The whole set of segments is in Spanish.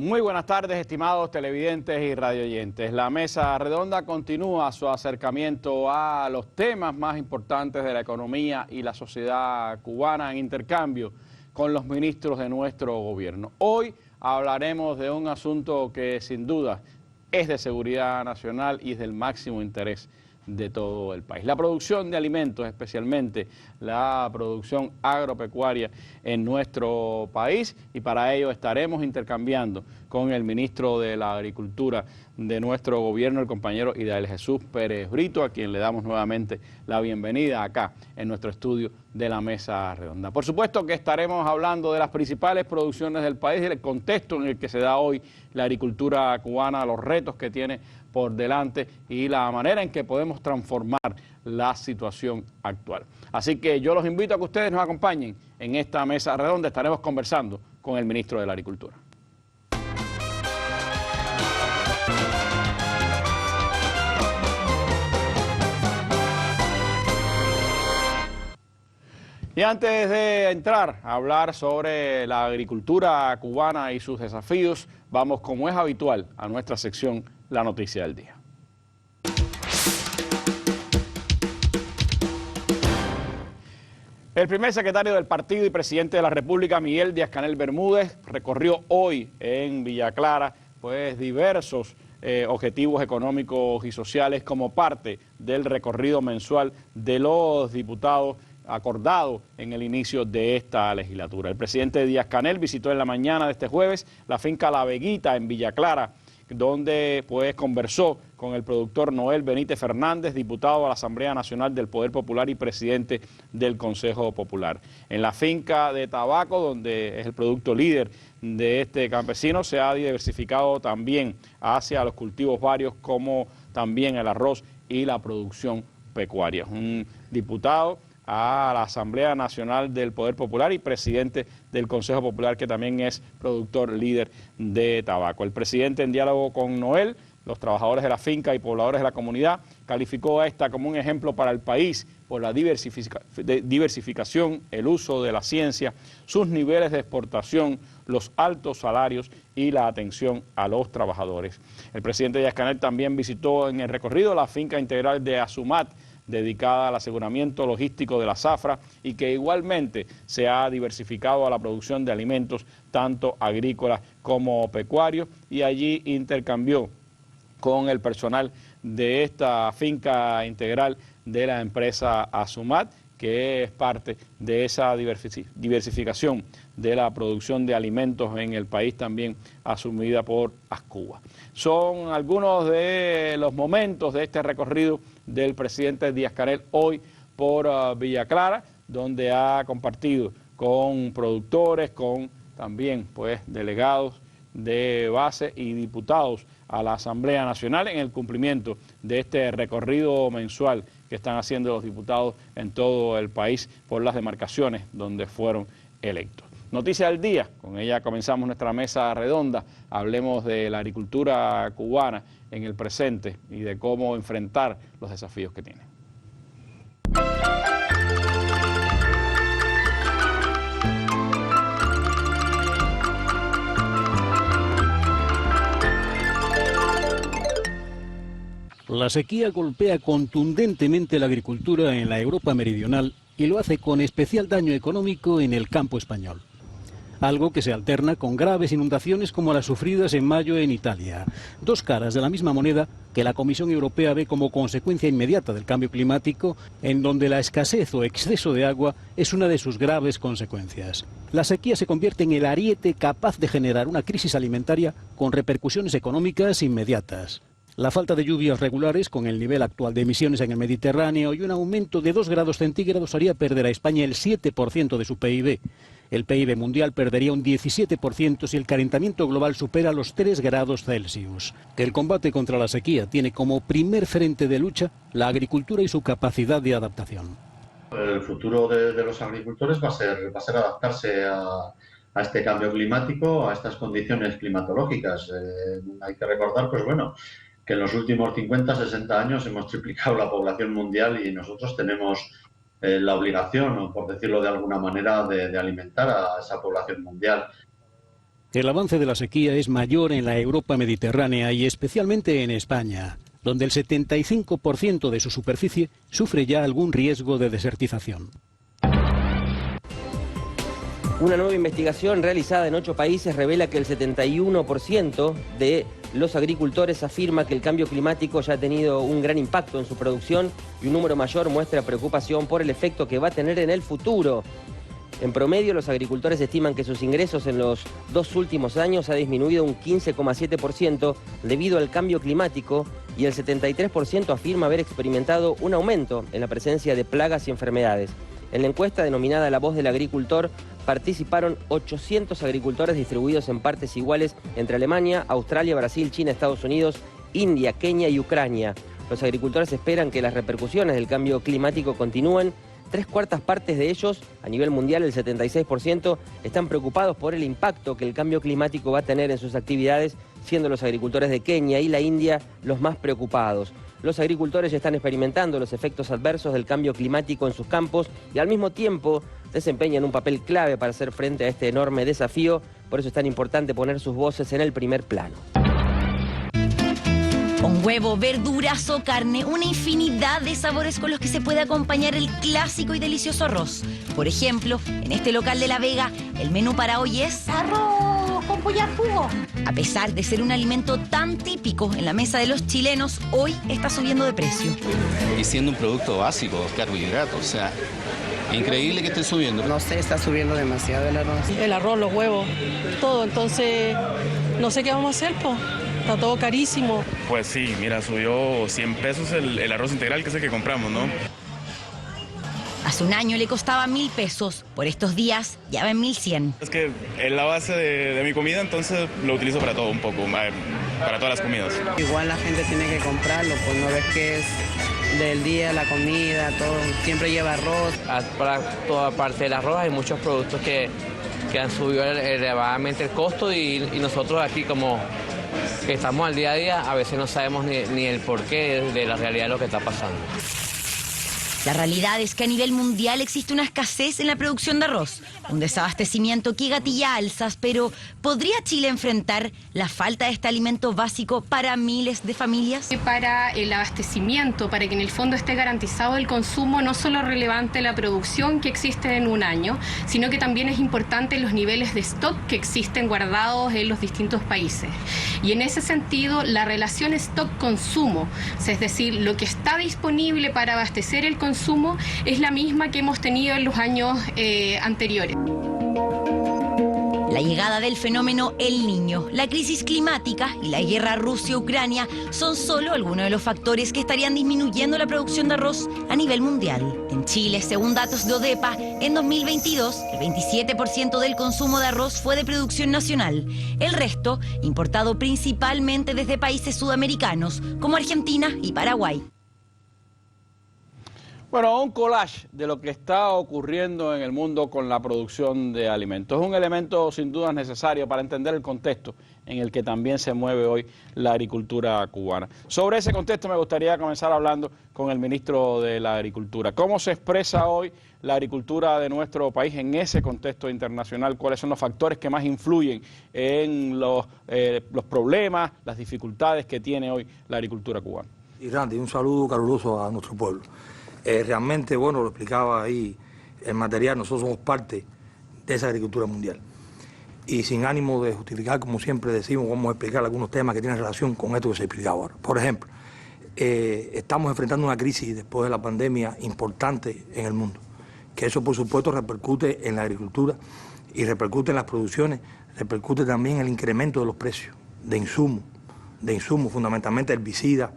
Muy buenas tardes, estimados televidentes y radioyentes. La mesa redonda continúa su acercamiento a los temas más importantes de la economía y la sociedad cubana en intercambio con los ministros de nuestro gobierno. Hoy hablaremos de un asunto que sin duda es de seguridad nacional y es del máximo interés de todo el país. La producción de alimentos, especialmente la producción agropecuaria en nuestro país, y para ello estaremos intercambiando con el ministro de la Agricultura de nuestro gobierno, el compañero Idael Jesús Pérez Brito, a quien le damos nuevamente la bienvenida acá en nuestro estudio de la Mesa Redonda. Por supuesto que estaremos hablando de las principales producciones del país, del contexto en el que se da hoy la agricultura cubana, los retos que tiene por delante y la manera en que podemos transformar la situación actual. Así que yo los invito a que ustedes nos acompañen en esta mesa redonda. Estaremos conversando con el ministro de la Agricultura. Y antes de entrar a hablar sobre la agricultura cubana y sus desafíos, vamos, como es habitual, a nuestra sección La Noticia del Día. El primer secretario del partido y presidente de la República, Miguel Díaz-Canel Bermúdez, recorrió hoy en Villa Clara diversos objetivos económicos y sociales como parte del recorrido mensual de los diputados acordado en el inicio de esta legislatura. El presidente Díaz-Canel visitó en la mañana de este jueves la finca La Veguita en Villa Clara, donde pues conversó con el productor Noel Benítez Fernández, diputado a la Asamblea Nacional del Poder Popular y presidente del Consejo Popular. En la finca de tabaco, donde es el producto líder de este campesino, se ha diversificado también hacia los cultivos varios, como también el arroz y la producción pecuaria. Un diputado a la Asamblea Nacional del Poder Popular y presidente del Consejo Popular, que también es productor líder de tabaco. El presidente, en diálogo con Noel, los trabajadores de la finca y pobladores de la comunidad, calificó a esta como un ejemplo para el país por la diversificación, el uso de la ciencia, sus niveles de exportación, los altos salarios y la atención a los trabajadores. El presidente Díaz-Canel también visitó en el recorrido la finca integral de Azumat, dedicada al aseguramiento logístico de la zafra, y que igualmente se ha diversificado a la producción de alimentos, tanto agrícolas como pecuarios, y allí intercambió con el personal de esta finca integral de la empresa Azumat, que es parte de esa diversificación de la producción de alimentos en el país, también asumida por Ascuba. Son algunos de los momentos de este recorrido del presidente Díaz-Canel hoy por Villa Clara, donde ha compartido con productores, con también pues delegados de base y diputados a la Asamblea Nacional en el cumplimiento de este recorrido mensual que están haciendo los diputados en todo el país por las demarcaciones donde fueron electos. Noticia del día, con ella comenzamos nuestra mesa redonda. Hablemos de la agricultura cubana en el presente y de cómo enfrentar los desafíos que tiene. La sequía golpea contundentemente la agricultura en la Europa meridional y lo hace con especial daño económico en el campo español. Algo que se alterna con graves inundaciones como las sufridas en mayo en Italia. Dos caras de la misma moneda que la Comisión Europea ve como consecuencia inmediata del cambio climático, en donde la escasez o exceso de agua es una de sus graves consecuencias. La sequía se convierte en el ariete capaz de generar una crisis alimentaria con repercusiones económicas inmediatas. La falta de lluvias regulares, con el nivel actual de emisiones en el Mediterráneo y un aumento de 2 grados centígrados, haría perder a España el 7% de su PIB. El PIB mundial perdería un 17% si el calentamiento global supera los 3 grados Celsius. El combate contra la sequía tiene como primer frente de lucha la agricultura y su capacidad de adaptación. El futuro de los agricultores va a ser adaptarse a este cambio climático, a estas condiciones climatológicas. Hay que recordar, pues bueno, que en los últimos 50-60 años hemos triplicado la población mundial y nosotros tenemos la obligación, o por decirlo de alguna manera, de alimentar a esa población mundial. El avance de la sequía es mayor en la Europa mediterránea y especialmente en España, donde el 75% de su superficie sufre ya algún riesgo de desertización. Una nueva investigación realizada en 8 países revela que el 71% de los agricultores afirma que el cambio climático ya ha tenido un gran impacto en su producción y un número mayor muestra preocupación por el efecto que va a tener en el futuro. En promedio, los agricultores estiman que sus ingresos en los 2 últimos años ha disminuido un 15,7% debido al cambio climático y el 73% afirma haber experimentado un aumento en la presencia de plagas y enfermedades. En la encuesta denominada La Voz del Agricultor participaron 800 agricultores distribuidos en partes iguales entre Alemania, Australia, Brasil, China, Estados Unidos, India, Kenia y Ucrania. Los agricultores esperan que las repercusiones del cambio climático continúen. 3/4 partes de ellos, a nivel mundial el 76%, están preocupados por el impacto que el cambio climático va a tener en sus actividades, siendo los agricultores de Kenia y la India los más preocupados. Los agricultores ya están experimentando los efectos adversos del cambio climático en sus campos y al mismo tiempo desempeñan un papel clave para hacer frente a este enorme desafío. Por eso es tan importante poner sus voces en el primer plano. Con huevo, verduras o carne, una infinidad de sabores con los que se puede acompañar el clásico y delicioso arroz. Por ejemplo, en este local de La Vega, el menú para hoy es arroz con pollo al jugo. A pesar de ser un alimento tan típico en la mesa de los chilenos, hoy está subiendo de precio. Y siendo un producto básico, carbohidratos, o sea, increíble que esté subiendo. No sé, está subiendo demasiado el arroz. El arroz, los huevos, todo, entonces no sé qué vamos a hacer, pues. Está todo carísimo. Pues sí, mira, subió 100 pesos el arroz integral, que es el que compramos, ¿no? Hace un año le costaba 1.000 pesos. Por estos días ya va en 1.100. Es que es la base de mi comida, entonces lo utilizo para todo un poco, para todas las comidas. Igual la gente tiene que comprarlo, pues no ves que es del día, la comida, todo. Siempre lleva arroz. Para toda parte del arroz hay muchos productos que han subido elevadamente el costo y nosotros aquí como que estamos al día a día, a veces no sabemos ni el porqué de la realidad de lo que está pasando. La realidad es que a nivel mundial existe una escasez en la producción de arroz, un desabastecimiento que gatilla alzas, pero ¿podría Chile enfrentar la falta de este alimento básico para miles de familias? Para el abastecimiento, para que en el fondo esté garantizado el consumo, no solo relevante la producción que existe en un año, sino que también es importante los niveles de stock que existen guardados en los distintos países. Y en ese sentido, la relación stock-consumo, es decir, lo que está disponible para abastecer el consumo, es la misma que hemos tenido en los años anteriores. La llegada del fenómeno El Niño, la crisis climática y la guerra Rusia-Ucrania son solo algunos de los factores que estarían disminuyendo la producción de arroz a nivel mundial. En Chile, según datos de ODEPA, en 2022 el 27% del consumo de arroz fue de producción nacional. El resto, importado principalmente desde países sudamericanos como Argentina y Paraguay. Bueno, un collage de lo que está ocurriendo en el mundo con la producción de alimentos. Es un elemento sin duda necesario para entender el contexto en el que también se mueve hoy la agricultura cubana. Sobre ese contexto me gustaría comenzar hablando con el ministro de la Agricultura. ¿Cómo se expresa hoy la agricultura de nuestro país en ese contexto internacional? ¿Cuáles son los factores que más influyen en los problemas, las dificultades que tiene hoy la agricultura cubana? Y Randy, un saludo caluroso a nuestro pueblo. Realmente, bueno, lo explicaba ahí el material, nosotros somos parte de esa agricultura mundial. Y sin ánimo de justificar, como siempre decimos, vamos a explicar algunos temas que tienen relación con esto que se explica ahora. Por ejemplo, estamos enfrentando una crisis después de la pandemia importante en el mundo, que eso por supuesto repercute en la agricultura y repercute en las producciones, repercute también en el incremento de los precios de insumos, fundamentalmente herbicidas,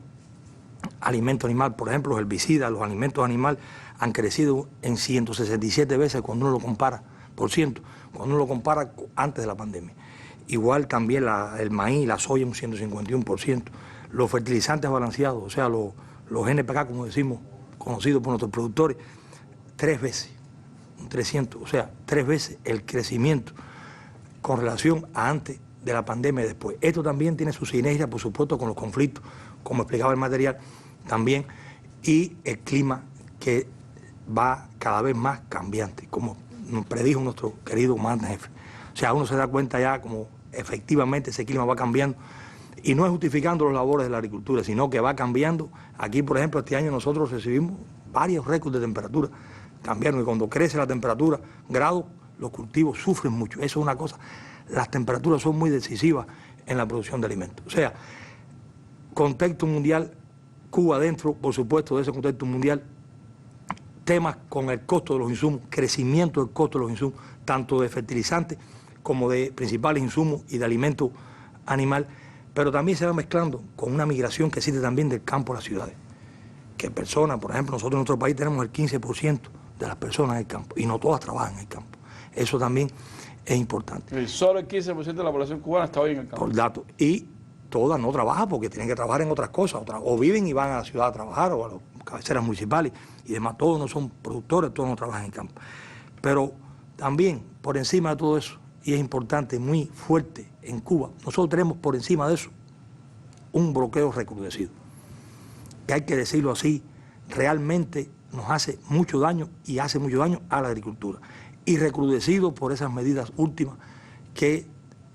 alimento animal. Por ejemplo, los herbicidas, los alimentos animales han crecido en 167 veces cuando uno lo compara, cuando uno lo compara antes de la pandemia. Igual también el maíz, la soya un 151%, los fertilizantes balanceados, o sea, los NPK, como decimos, conocidos por nuestros productores, 3 veces, un 300, o sea, 3 veces el crecimiento con relación a antes de la pandemia y después. Esto también tiene su sinergia, por supuesto, con los conflictos, como explicaba el material también, y el clima que va cada vez más cambiante, como nos predijo nuestro querido comandante jefe. O sea, uno se da cuenta ya como efectivamente ese clima va cambiando. Y no es justificando los labores de la agricultura, sino que va cambiando. Aquí, por ejemplo, este año nosotros recibimos varios récords de temperatura. Cambiaron, y cuando crece la temperatura, grados, los cultivos sufren mucho. Eso es una cosa. Las temperaturas son muy decisivas en la producción de alimentos. O sea, contexto mundial, Cuba dentro, por supuesto, de ese contexto mundial, temas con el costo de los insumos, crecimiento del costo de los insumos, tanto de fertilizantes como de principales insumos y de alimento animal, pero también se va mezclando con una migración que existe también del campo a las ciudades. Que personas, por ejemplo, nosotros en nuestro país tenemos el 15% de las personas en el campo, y no todas trabajan en el campo. Eso también es importante. Y solo el 15% de la población cubana está hoy en el campo. Por datos. Y todas no trabajan porque tienen que trabajar en otras cosas, o viven y van a la ciudad a trabajar, o a las cabeceras municipales y demás. Todos no son productores, todos no trabajan en el campo. Pero también, por encima de todo eso, y es importante, muy fuerte en Cuba, nosotros tenemos por encima de eso un bloqueo recrudecido, que hay que decirlo así, realmente nos hace mucho daño y hace mucho daño a la agricultura. Y recrudecido por esas medidas últimas que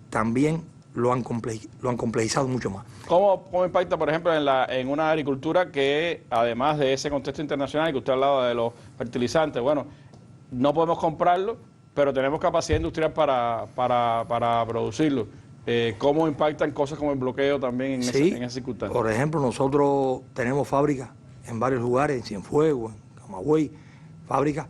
también lo han complejizado mucho más. ¿Cómo impacta, por ejemplo, en una agricultura que, además de ese contexto internacional que usted hablaba de los fertilizantes, bueno, no podemos comprarlo, pero tenemos capacidad industrial para producirlo? ¿Cómo impactan cosas como el bloqueo también en esa circunstancia? Por ejemplo, nosotros tenemos fábricas en varios lugares, en Cienfuegos, en Camagüey, fábricas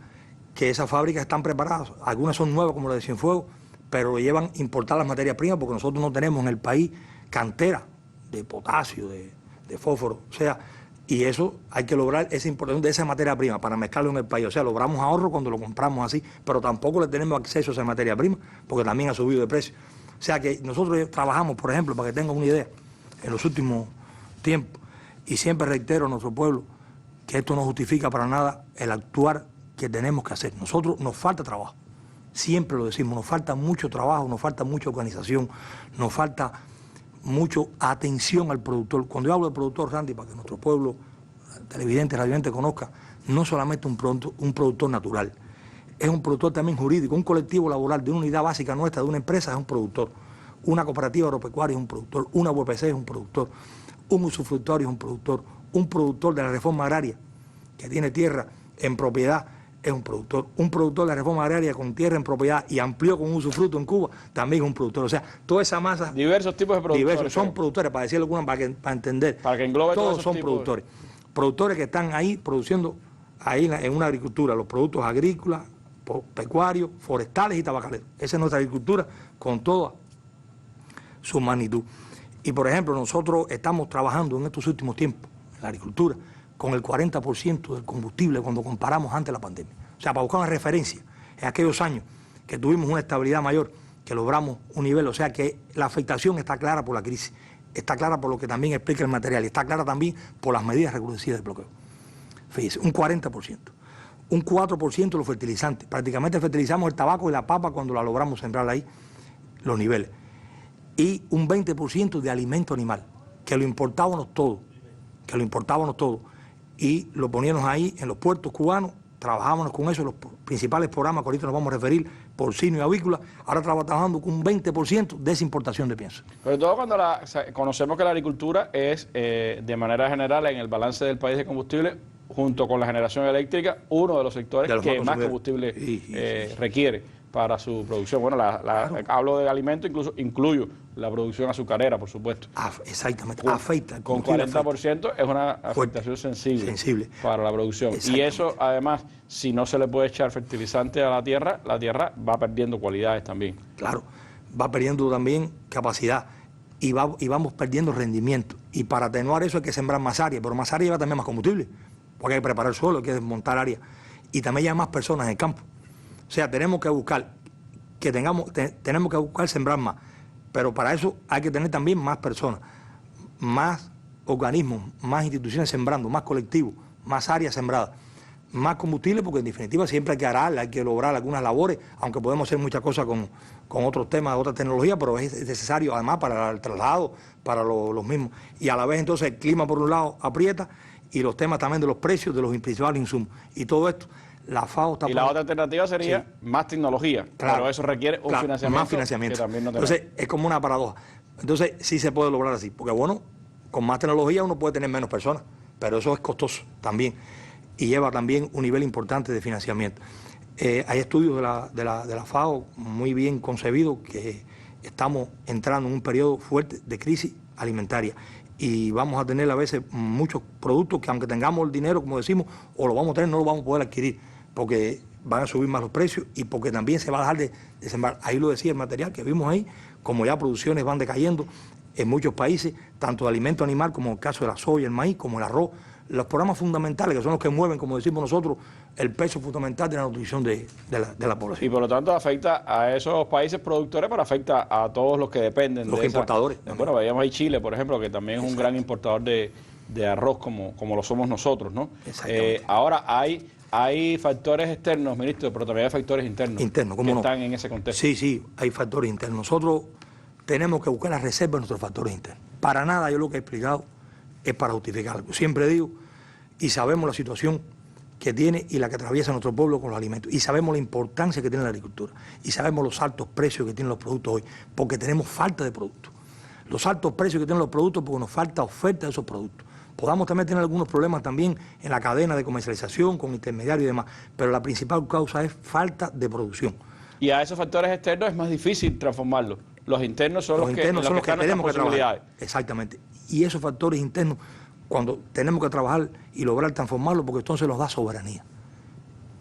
que esas fábricas están preparadas. Algunas son nuevas, como la de Cienfuegos, pero llevan importar las materias primas porque nosotros no tenemos en el país cantera de potasio, de fósforo. O sea, y eso hay que lograr esa importación de esa materia prima para mezclarlo en el país. O sea, logramos ahorro cuando lo compramos así, pero tampoco le tenemos acceso a esa materia prima porque también ha subido de precio. O sea que nosotros trabajamos, por ejemplo, para que tengan una idea, en los últimos tiempos, y siempre reitero a nuestro pueblo que esto no justifica para nada el actuar que tenemos que hacer. Nosotros nos falta trabajo, siempre lo decimos, nos falta mucho trabajo, nos falta mucha organización, nos falta mucho atención al productor. Cuando yo hablo del productor, Randy, para que nuestro pueblo, televidente, radiovidente, conozca, no solamente un productor natural, es un productor también jurídico, un colectivo laboral de una unidad básica nuestra, de una empresa, es un productor, una cooperativa agropecuaria es un productor, una UPC es un productor, un usufructuario es un productor de la reforma agraria que tiene tierra en propiedad es un productor de la reforma agraria con tierra en propiedad y amplió con un usufructo en Cuba, también es un productor. O sea, toda esa masa... Diversos tipos de productores. Diversos, son productores, para decirlo alguna, para entender. Para que englobe todos son productores. Productores que están ahí produciendo ahí en una agricultura, los productos agrícolas, pecuarios, forestales y tabacaleros. Esa es nuestra agricultura con toda su magnitud. Y por ejemplo, nosotros estamos trabajando en estos últimos tiempos, en la agricultura, con el 40% del combustible cuando comparamos antes de la pandemia. O sea, para buscar una referencia, en aquellos años que tuvimos una estabilidad mayor, que logramos un nivel, o sea que la afectación está clara por la crisis, está clara por lo que también explica el material, y está clara también por las medidas recrudecidas del bloqueo. Fíjese, un 40%. Un 4% los fertilizantes. Prácticamente fertilizamos el tabaco y la papa cuando la logramos sembrar ahí, los niveles. Y un 20% de alimento animal, que lo importábamos todo, y lo poníamos ahí en los puertos cubanos, trabajábamos con eso, los principales programas que ahorita nos vamos a referir, porcino y avícola, ahora trabajando con un 20% de esa importación de pienso. Sobre todo cuando conocemos que la agricultura es, de manera general, en el balance del país de combustible, junto con la generación eléctrica, uno de los sectores que más combustible requiere para su producción. Bueno, hablo de alimentos, incluyo la producción azucarera, por supuesto. Exactamente, afecta. Con 40% es una afectación sensible para la producción. Y eso, además, si no se le puede echar fertilizante a la tierra va perdiendo cualidades también. Claro, va perdiendo también capacidad y vamos perdiendo rendimiento. Y para atenuar eso hay que sembrar más área, pero más área lleva también más combustible, porque hay que preparar el suelo, hay que desmontar área. Y también hay más personas en el campo. O sea, tenemos que buscar sembrar más, pero para eso hay que tener también más personas, más organismos, más instituciones sembrando, más colectivos, más áreas sembradas, más combustible, porque en definitiva siempre hay que arar, hay que lograr algunas labores, aunque podemos hacer muchas cosas con otros temas, otras tecnologías, pero es necesario además para el traslado, para los mismos. Y a la vez entonces el clima por un lado aprieta y los temas también de los precios de los principales insumos. Y todo esto, La FAO está... Y la otra alternativa sería más tecnología, pero eso requiere un financiamiento, más financiamiento. Que también no tenemos. Entonces, es como una paradoja. Entonces, sí se puede lograr así, porque bueno, con más tecnología uno puede tener menos personas, pero eso es costoso también y lleva también un nivel importante de financiamiento. Hay estudios de la FAO muy bien concebidos que estamos entrando en un periodo fuerte de crisis alimentaria y vamos a tener a veces muchos productos que aunque tengamos el dinero, como decimos, o lo vamos a tener, no lo vamos a poder adquirir porque van a subir más los precios y porque también se va a dejar de sembrar. Ahí lo decía el material que vimos ahí, como ya producciones van decayendo en muchos países, tanto de alimento animal como en el caso de la soya, el maíz, como el arroz, los programas fundamentales que son los que mueven, como decimos nosotros, el peso fundamental de la nutrición de la población. Y por lo tanto afecta a esos países productores, pero afecta a todos los que dependen los importadores. Bueno, veíamos ahí Chile, por ejemplo, que también es un gran importador de arroz como lo somos nosotros, ¿no? Ahora hay factores externos, ministro, pero también hay factores internos que están en ese contexto. Sí, hay factores internos. Nosotros tenemos que buscar la reserva de nuestros factores internos. Para nada yo lo que he explicado es para justificar algo. Siempre digo, y sabemos la situación que tiene y la que atraviesa nuestro pueblo con los alimentos, y sabemos la importancia que tiene la agricultura, y sabemos los altos precios que tienen los productos hoy, porque tenemos falta de productos. Los altos precios que tienen los productos porque nos falta oferta de esos productos. Podamos también tener algunos problemas también en la cadena de comercialización, con intermediarios y demás, pero la principal causa es falta de producción. Y a esos factores externos es más difícil transformarlos. Los internos son los que tenemos que trabajar. Exactamente. Y esos factores internos, cuando tenemos que trabajar y lograr transformarlos, porque entonces nos da soberanía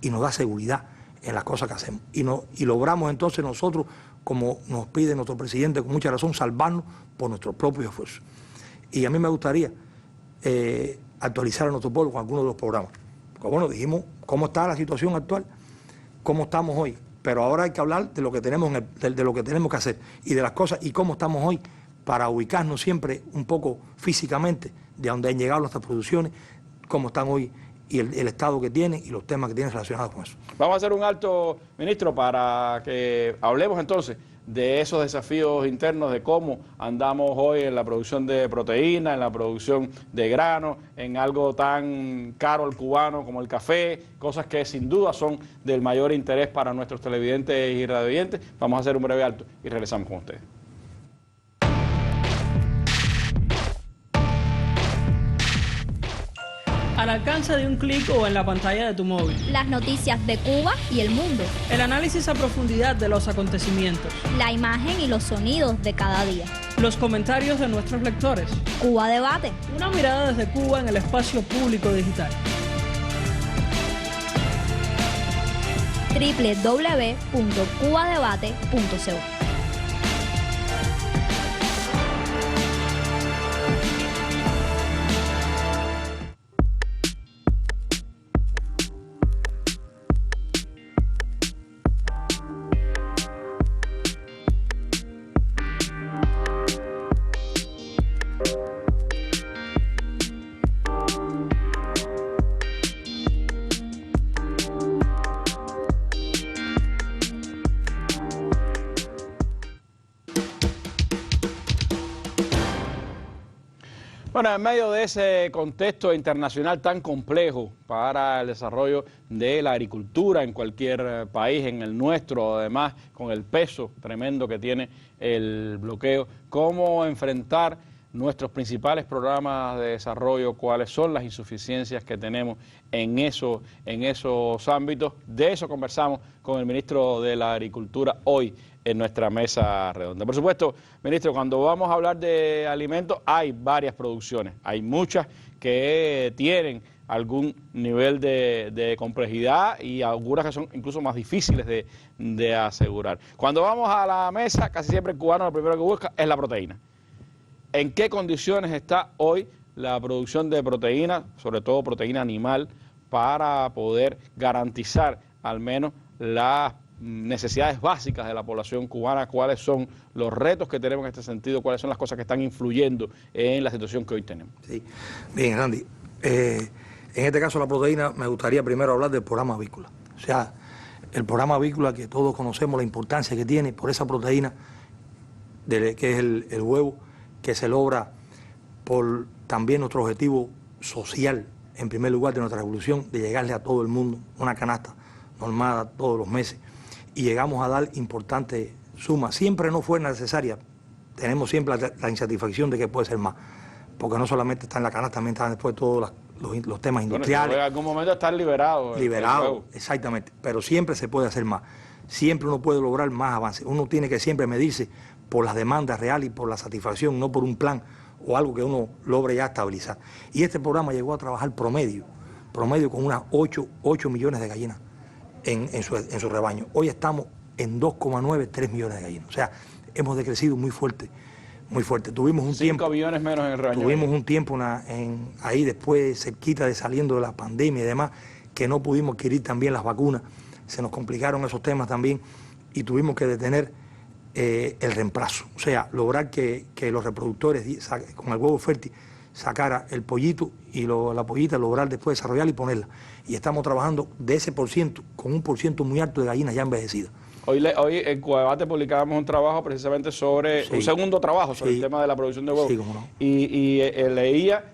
y nos da seguridad en las cosas que hacemos. Y logramos entonces nosotros, como nos pide nuestro presidente con mucha razón, salvarnos por nuestros propios esfuerzos. Y a mí me gustaría actualizar a nuestro pueblo con algunos de los programas. Porque bueno, dijimos cómo está la situación actual, cómo estamos hoy. Pero ahora hay que hablar de lo que tenemos de lo que tenemos que hacer y de las cosas y cómo estamos hoy para ubicarnos siempre un poco físicamente de dónde han llegado nuestras producciones, cómo están hoy y el estado que tienen y los temas que tienen relacionados con eso. Vamos a hacer un alto, ministro, para que hablemos entonces de esos desafíos internos, de cómo andamos hoy en la producción de proteína, en la producción de grano, en algo tan caro al cubano como el café, cosas que sin duda son del mayor interés para nuestros televidentes y radiovidentes. Vamos a hacer un breve alto y regresamos con ustedes. Al alcance de un clic o en la pantalla de tu móvil. Las noticias de Cuba y el mundo. El análisis a profundidad de los acontecimientos. La imagen y los sonidos de cada día. Los comentarios de nuestros lectores. Cuba Debate. Una mirada desde Cuba en el espacio público digital. www.cubadebate.co. Bueno, en medio de ese contexto internacional tan complejo para el desarrollo de la agricultura en cualquier país, en el nuestro, además con el peso tremendo que tiene el bloqueo, ¿cómo enfrentar nuestros principales programas de desarrollo? ¿Cuáles son las insuficiencias que tenemos en esos ámbitos? De eso conversamos con el ministro de la Agricultura hoy en nuestra mesa redonda. Por supuesto, ministro, cuando vamos a hablar de alimentos hay varias producciones, hay muchas que tienen algún nivel de complejidad y algunas que son incluso más difíciles de asegurar. Cuando vamos a la mesa, casi siempre el cubano lo primero que busca es la proteína. ¿En qué condiciones está hoy la producción de proteína, sobre todo proteína animal, para poder garantizar al menos las necesidades básicas de la población cubana? ¿Cuáles son los retos que tenemos en este sentido? ¿Cuáles son las cosas que están influyendo en la situación que hoy tenemos? Sí, bien, Randy. En este caso la proteína, me gustaría primero hablar del programa avícola. O sea, el programa avícola que todos conocemos la importancia que tiene por esa proteína, que es el huevo, que se logra por también nuestro objetivo social en primer lugar, de nuestra revolución, de llegarle a todo el mundo una canasta normada todos los meses. Y llegamos a dar importantes sumas. Siempre no fue necesaria. Tenemos siempre la insatisfacción de que puede ser más. Porque no solamente está en la canasta, también están después todos los temas industriales. En algún momento están liberados. Liberados, exactamente. Pero siempre se puede hacer más. Siempre uno puede lograr más avances. Uno tiene que siempre medirse por las demandas reales y por la satisfacción, no por un plan o algo que uno logre ya estabilizar. Y este programa llegó a trabajar promedio con unas 8 millones de gallinas en su rebaño. Hoy estamos en 2,9, 3 millones de gallinas. O sea, hemos decrecido muy fuerte, muy fuerte. Tuvimos un 5 millones menos en el rebaño. Tuvimos un tiempo ahí después, cerquita de saliendo de la pandemia y demás, que no pudimos adquirir también las vacunas. Se nos complicaron esos temas también y tuvimos que detener el reemplazo. O sea, lograr que los reproductores con el huevo fértil sacara el pollito y la pollita, lograr después desarrollarla y ponerla. Y estamos trabajando de ese %, con un % muy alto de gallinas ya envejecidas. Hoy en Cuadebate publicábamos un trabajo precisamente sobre, un segundo trabajo sobre el tema de la producción de huevos. Sí, cómo no. Y leía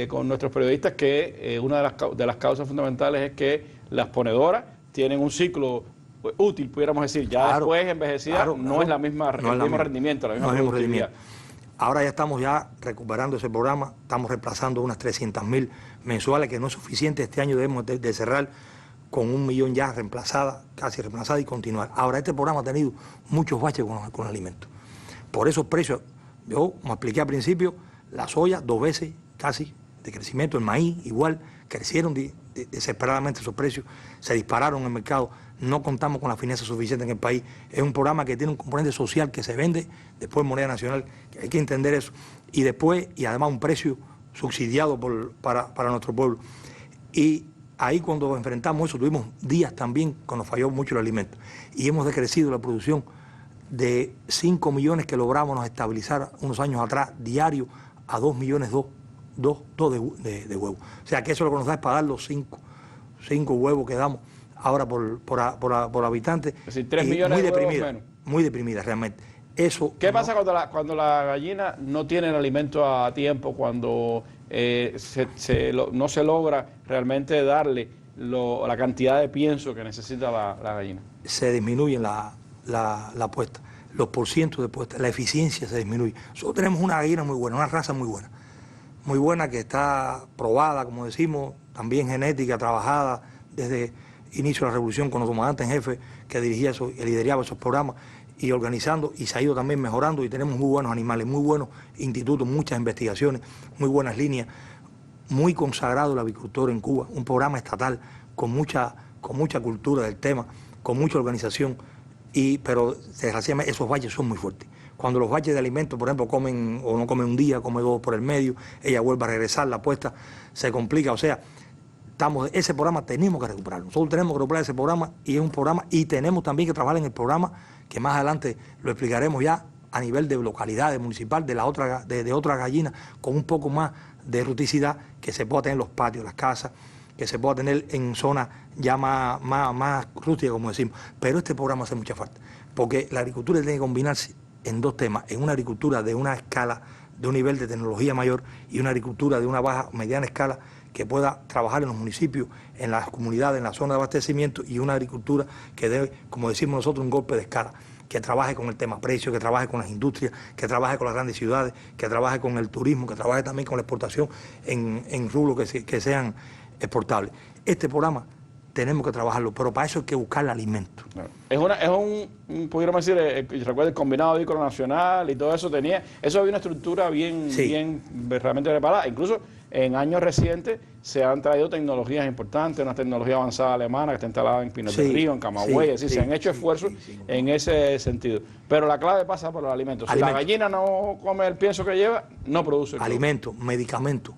con nuestros periodistas que una de las causas fundamentales es que las ponedoras tienen un ciclo útil, pudiéramos decir, ya después envejecida no es el mismo rendimiento, la misma productividad. Ahora ya estamos recuperando ese programa, estamos reemplazando unas 300.000 mensuales, que no es suficiente. Este año debemos de cerrar con 1 millón ya reemplazada, casi reemplazada, y continuar. Ahora, este programa ha tenido muchos baches con alimentos. Por esos precios, yo, como expliqué al principio, la soya 2 veces casi de crecimiento, el maíz igual, crecieron desesperadamente esos precios, se dispararon en el mercado, no contamos con la finanza suficiente en el país. Es un programa que tiene un componente social que se vende, después moneda nacional, que hay que entender eso, y después, y además un precio subsidiado para nuestro pueblo. Y ahí cuando enfrentamos eso, tuvimos días también cuando falló mucho el alimento, y hemos decrecido la producción de 5 millones que logramos estabilizar unos años atrás, diario, a 2 millones de huevos. O sea que eso es lo que nos da es para dar los 5 huevos que damos ahora por habitante. Es decir, 3 millones de huevos menos. Muy deprimida realmente. Eso. ¿Qué pasa cuando la gallina no tiene el alimento a tiempo, cuando no se logra realmente darle la cantidad de pienso que necesita la gallina? Se disminuye la puesta, los porcientos de puesta, la eficiencia se disminuye. Nosotros tenemos una gallina muy buena, una raza muy buena que está probada, como decimos, también genética, trabajada desde inicio de la revolución con los comandantes en jefe que dirigía eso y lideraba esos programas y organizando, y se ha ido también mejorando, y tenemos muy buenos animales, muy buenos institutos, muchas investigaciones, muy buenas líneas, muy consagrado el avicultor en Cuba, un programa estatal con mucha cultura del tema, con mucha organización, pero desgraciadamente esos baches son muy fuertes. Cuando los baches de alimentos, por ejemplo, comen o no comen un día, come 2 por el medio, ella vuelve a regresar, la apuesta se complica. O sea, ese programa tenemos que recuperarlo. Nosotros tenemos que recuperar ese programa, y es un programa, y tenemos también que trabajar en el programa, que más adelante lo explicaremos ya a nivel de localidad, municipal, de otra gallina, con un poco más de ruticidad, que se pueda tener en los patios, las casas, que se pueda tener en zonas ya más rústicas, como decimos. Pero este programa hace mucha falta, porque la agricultura tiene que combinarse en 2 temas, en una agricultura de una escala, de un nivel de tecnología mayor, y una agricultura de una baja, mediana escala, que pueda trabajar en los municipios, en las comunidades, en la zona de abastecimiento, y una agricultura que debe, como decimos nosotros, un golpe de escala, que trabaje con el tema precio, que trabaje con las industrias, que trabaje con las grandes ciudades, que trabaje con el turismo, que trabaje también con la exportación en rubros que sean exportables. Este programa tenemos que trabajarlo, pero para eso hay que buscar alimento. Es un pudiéramos decir, recuerda el combinado agrícola nacional y todo eso eso había una estructura bien realmente preparada. Incluso en años recientes se han traído tecnologías importantes, una tecnología avanzada alemana que está instalada en Pinos del Río, en Camagüey, se han hecho esfuerzos en ese sentido. Pero la clave pasa por los alimentos. Si la gallina no come el pienso que lleva, no produce. Alimentos, medicamentos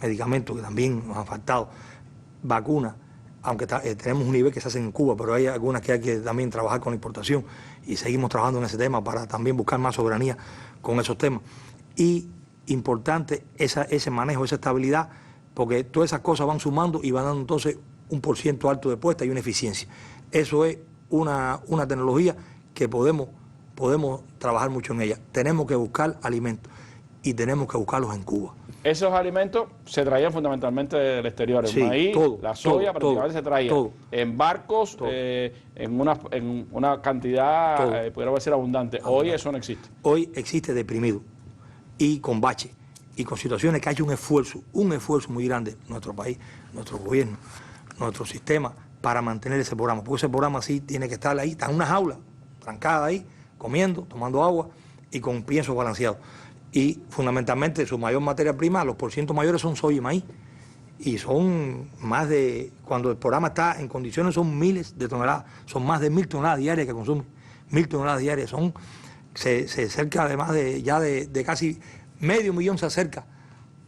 que también nos han faltado, vacunas, aunque tenemos un nivel que se hace en Cuba, pero hay algunas que hay que también trabajar con la importación, y seguimos trabajando en ese tema para también buscar más soberanía con esos temas. Y importante ese manejo, esa estabilidad, porque todas esas cosas van sumando y van dando entonces un % alto de puesta y una eficiencia. Eso es una tecnología que podemos trabajar mucho en ella. Tenemos que buscar alimentos. y tenemos que buscarlos en Cuba. Esos alimentos se traían fundamentalmente del exterior. El Sí, maíz, todo, la soya todo, prácticamente se traía todo. en barcos, en una cantidad, pudiéramos decir, abundante. Hoy eso no existe. Hoy existe deprimido y con bache y con situaciones que hay un esfuerzo muy grande en nuestro país, nuestro gobierno, nuestro sistema para mantener ese programa. Porque ese programa sí tiene que estar ahí, está en una jaula, trancada ahí, comiendo, tomando agua y con pienso balanceado. Y fundamentalmente su mayor materia prima, los porcientos mayores son soya y maíz. Y son más de, cuando el programa está en condiciones, son miles de toneladas, son más de 1000 toneladas diarias que consumen. 1000 toneladas diarias, se acerca además de casi 500.000 se acerca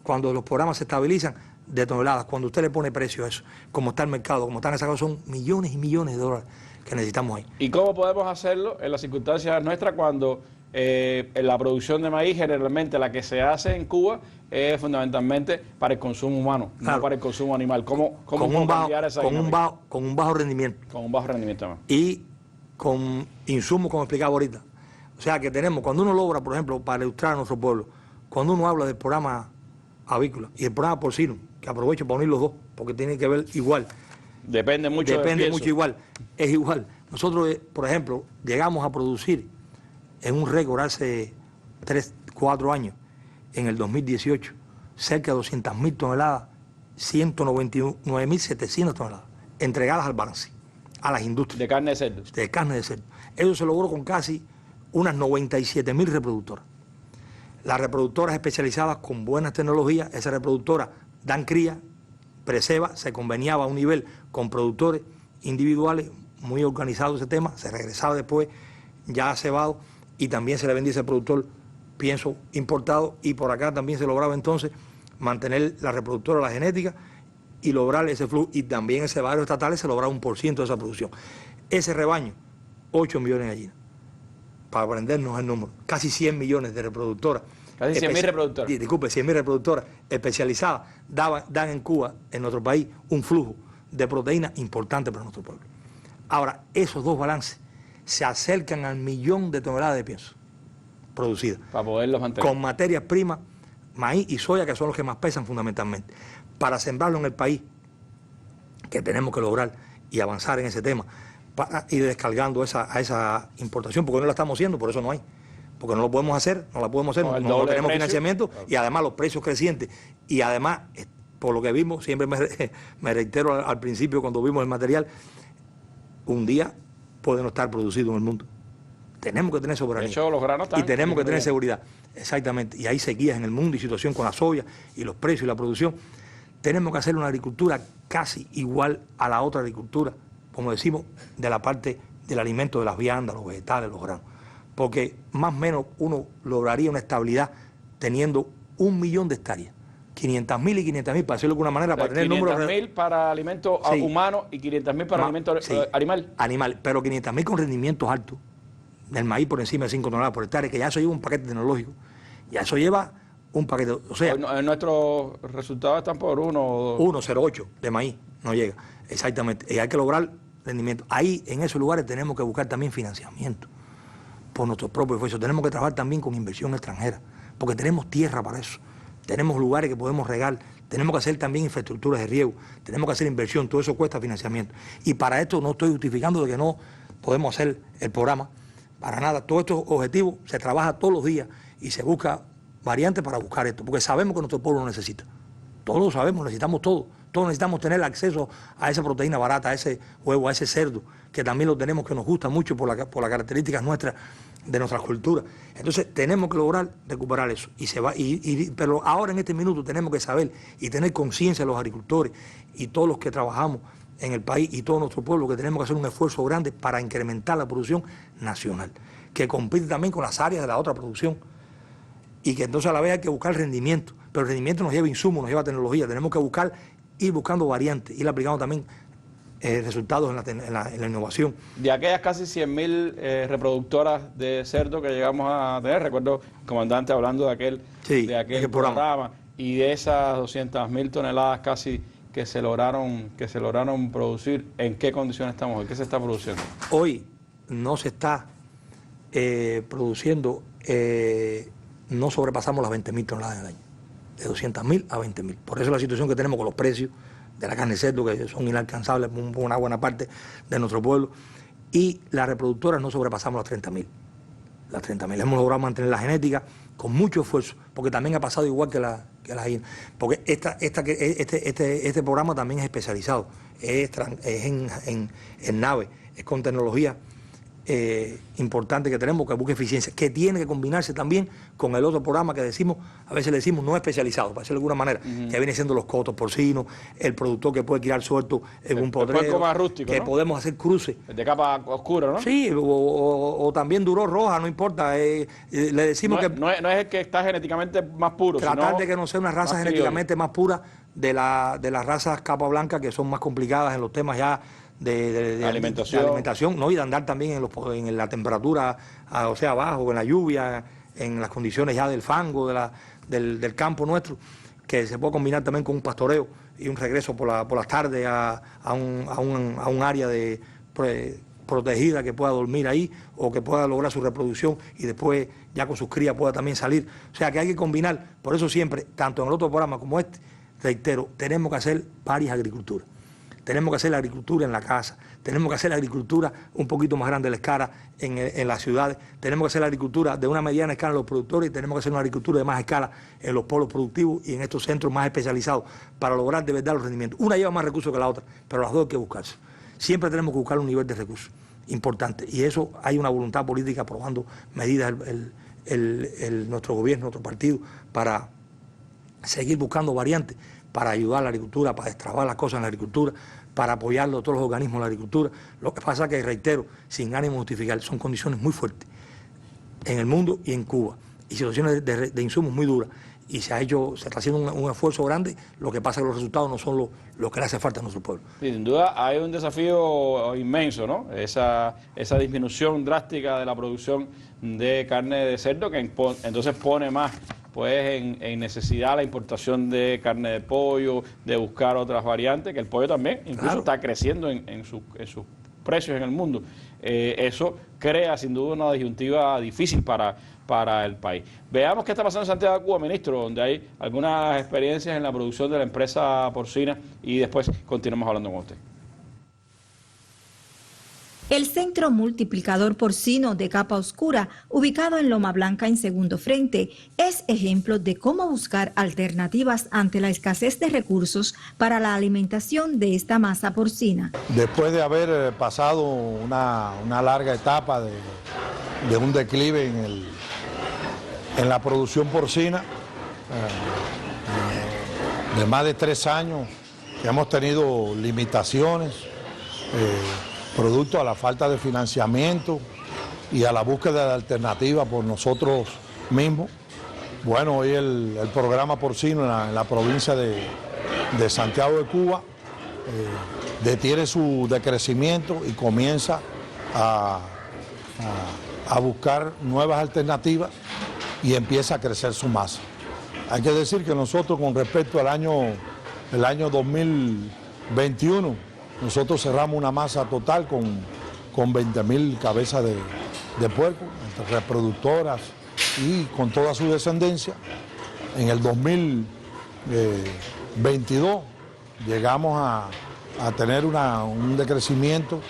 cuando los programas se estabilizan de toneladas. Cuando usted le pone precio a eso, como está el mercado, como están esas cosas, son millones y millones de dólares que necesitamos ahí. ¿Y cómo podemos hacerlo en las circunstancias nuestras cuando la producción de maíz, generalmente la que se hace en Cuba, es fundamentalmente para el consumo humano, claro, no para el consumo animal? ¿Cómo con un bajo rendimiento. Con un bajo rendimiento más. Y con insumos, como explicaba ahorita. O sea que tenemos, cuando uno logra, por ejemplo, para ilustrar a nuestro pueblo, cuando uno habla del programa avícola y el programa porcino, que aprovecho para unir los dos, porque tienen que ver igual. Depende mucho igual, es igual. Nosotros, por ejemplo, llegamos a producir en un récord hace 4 años, en el 2018, cerca de 200.000 toneladas, 199.700 toneladas, entregadas al balance, a las industrias. ¿De carne de cerdo? De carne de cerdo. Eso se logró con casi unas 97.000 reproductoras. Las reproductoras especializadas con buenas tecnologías, esas reproductoras dan cría, preseba, se conveniaba a un nivel con productores individuales, muy organizado ese tema, se regresaba después ya cebado y también se le vendía a ese productor pienso importado, y por acá también se lograba entonces mantener la reproductora, la genética y lograr ese flujo, y también en cebaderos estatales se lograba 1% de esa producción. Ese rebaño, 8 millones de gallinas, para aprendernos el número, casi 100 millones de reproductoras. Casi 100.000 reproductoras. Disculpe, 100.000 reproductoras especializadas dan en Cuba, en nuestro país, un flujo de proteína importante para nuestro pueblo. Ahora, esos dos balances se acercan al 1.000.000 de toneladas de pienso producidas. Para poderlos mantener. Con materias primas, maíz y soya, que son los que más pesan fundamentalmente. Para sembrarlo en el país, que tenemos que lograr y avanzar en ese tema, para ir descargando a esa importación, porque no la estamos haciendo, por eso no hay. Porque no lo podemos hacer, no la podemos hacer, no tenemos financiamiento, y además los precios crecientes. Y además, por lo que vimos, siempre me reitero al principio cuando vimos el material, un día puede no estar producido en el mundo. Tenemos que tener soberanía. De hecho, los granos están, y tenemos que tener seguridad. Exactamente. Y hay sequías en el mundo y situación con la soya y los precios y la producción. Tenemos que hacer una agricultura casi igual a la otra agricultura, como decimos, de la parte del alimento, de las viandas, los vegetales, los granos. Porque más o menos uno lograría una estabilidad teniendo 1.000.000 de hectáreas. 500.000 y 500.000, para decirlo de alguna manera, para tener números. 500.000 para alimento humano y 500.000 para alimento animal. Animal, pero 500.000 con rendimientos altos. Del maíz por encima de 5 toneladas por hectárea, que ya eso lleva un paquete tecnológico. Ya eso lleva un paquete. O sea, nuestros resultados están por 1,08 de maíz, no llega. Exactamente. Y hay que lograr rendimiento. Ahí, en esos lugares, tenemos que buscar también financiamiento por nuestros propios esfuerzos. Tenemos que trabajar también con inversión extranjera, porque tenemos tierra para eso. Tenemos lugares que podemos regar, tenemos que hacer también infraestructuras de riego, tenemos que hacer inversión, todo eso cuesta financiamiento. Y para esto no estoy justificando de que no podemos hacer el programa, para nada. Todos estos objetivos se trabaja todos los días y se busca variantes para buscar esto, porque sabemos que nuestro pueblo lo necesita. Todos lo sabemos, necesitamos todo. Todos necesitamos tener acceso a esa proteína barata, a ese huevo, a ese cerdo, que también lo tenemos, que nos gusta mucho por las características nuestras, de nuestras culturas. Entonces tenemos que lograr recuperar eso. Pero ahora en este minuto tenemos que saber y tener conciencia los agricultores y todos los que trabajamos en el país y todo nuestro pueblo, que tenemos que hacer un esfuerzo grande para incrementar la producción nacional, que compite también con las áreas de la otra producción, y que entonces a la vez hay que buscar rendimiento, pero el rendimiento nos lleva insumos, nos lleva tecnología, tenemos que ir buscando variantes, ir aplicando también resultados en la innovación. De aquellas casi 100.000 reproductoras de cerdo que llegamos a tener, recuerdo el comandante hablando de aquel programa, y de esas 200.000 toneladas casi que se lograron producir, ¿en qué condiciones estamos hoy? ¿Qué se está produciendo? Hoy no se está produciendo no sobrepasamos las 20.000 toneladas en el año, de 200.000 a 20.000. Por eso la situación que tenemos con los precios de la carne de cerdo, que son inalcanzables por una buena parte de nuestro pueblo, y las reproductoras no sobrepasamos las 30.000. Las 30.000. Hemos logrado mantener la genética con mucho esfuerzo, porque también ha pasado igual que la gallina. Porque este programa también es especializado, es en nave, es con tecnología importante que tenemos, que busca eficiencia, que tiene que combinarse también con el otro programa que decimos, a veces le decimos no especializado, para decirlo de alguna manera, que viene siendo los cotos porcinos, el productor que puede criar suelto en un potrero, más rústico, que ¿no? Podemos hacer cruces. De capa oscura, ¿no? Sí, o también duro roja, no importa. Le decimos que no es el que está genéticamente más puro, tratar de que no sea una raza genéticamente más pura de las razas capa blanca, que son más complicadas en los temas ya de alimentación, ¿no? Y de andar también en la temperatura, o sea, abajo, en la lluvia, en las condiciones ya del fango, del campo nuestro, que se puede combinar también con un pastoreo y un regreso por las tardes a un área protegida, que pueda dormir ahí o que pueda lograr su reproducción y después ya con sus crías pueda también salir. O sea que hay que combinar, por eso siempre, tanto en el otro programa como este, reitero, tenemos que hacer varias agriculturas. Tenemos que hacer la agricultura en la casa, tenemos que hacer la agricultura un poquito más grande a la escala en las ciudades, tenemos que hacer la agricultura de una mediana escala en los productores y tenemos que hacer una agricultura de más escala en los polos productivos y en estos centros más especializados para lograr de verdad los rendimientos. Una lleva más recursos que la otra, pero las dos hay que buscarse. Siempre tenemos que buscar un nivel de recursos importante y eso hay una voluntad política aprobando medidas nuestro gobierno, nuestro partido, para seguir buscando variantes, para ayudar a la agricultura, para destrabar las cosas en la agricultura, para apoyarlo todos los organismos de la agricultura. Lo que pasa es que, reitero, sin ánimo de justificar, son condiciones muy fuertes en el mundo y en Cuba, y situaciones de insumos muy duras, y se está haciendo un esfuerzo grande. Lo que pasa es que los resultados no son lo que le hace falta a nuestro pueblo. Sí, sin duda hay un desafío inmenso, ¿no? Esa disminución drástica de la producción de carne de cerdo, que entonces pone más en necesidad la importación de carne de pollo, de buscar otras variantes, que el pollo también incluso está creciendo en sus precios en el mundo. Eso crea sin duda una disyuntiva difícil para el país. Veamos qué está pasando en Santiago de Cuba, ministro, donde hay algunas experiencias en la producción de la empresa porcina y después continuamos hablando con usted. El Centro Multiplicador Porcino de Capa Oscura, ubicado en Loma Blanca en Segundo Frente, es ejemplo de cómo buscar alternativas ante la escasez de recursos para la alimentación de esta masa porcina. Después de haber pasado una larga etapa de un declive en la producción porcina, de más de 3 años, que hemos tenido limitaciones, producto a la falta de financiamiento y a la búsqueda de alternativas por nosotros mismos. Bueno, hoy el programa porcino en la provincia de Santiago de Cuba detiene su decrecimiento y comienza a buscar nuevas alternativas y empieza a crecer su masa. Hay que decir que nosotros, con respecto al año 2021, nosotros cerramos una masa total con 20.000 cabezas de puerco, entre reproductoras y con toda su descendencia. En el 2022 llegamos a tener un decrecimiento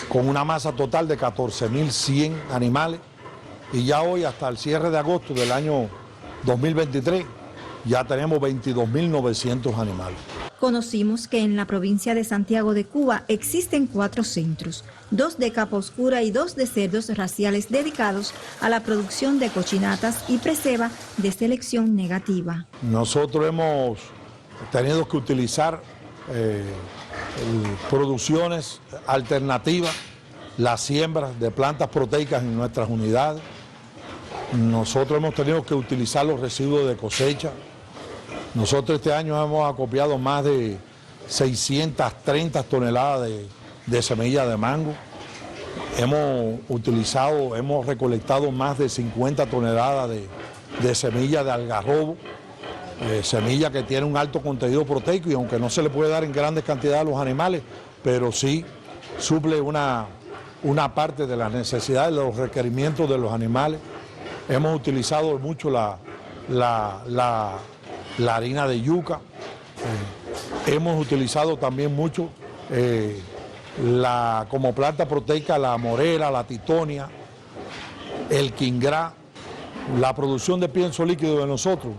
con una masa total de 14.100 animales y ya hoy, hasta el cierre de agosto del año 2023, ya tenemos 22.900 animales. Conocimos que en la provincia de Santiago de Cuba existen 4 centros, 2 de capa oscura y 2 de cerdos raciales dedicados a la producción de cochinatas y preseba de selección negativa. Nosotros hemos tenido que utilizar producciones alternativas, las siembras de plantas proteicas en nuestras unidades. Nosotros hemos tenido que utilizar los residuos de cosecha. Nosotros este año hemos acopiado más de 630 toneladas de semillas de mango. Hemos recolectado más de 50 toneladas de semillas de algarrobo, semilla que tiene un alto contenido proteico y aunque no se le puede dar en grandes cantidades a los animales, pero sí suple una parte de las necesidades, de los requerimientos de los animales. hemos utilizado mucho la harina de yuca, hemos utilizado también mucho como planta proteica la morera, la titonia, el quingrá. La producción de pienso líquido de nosotros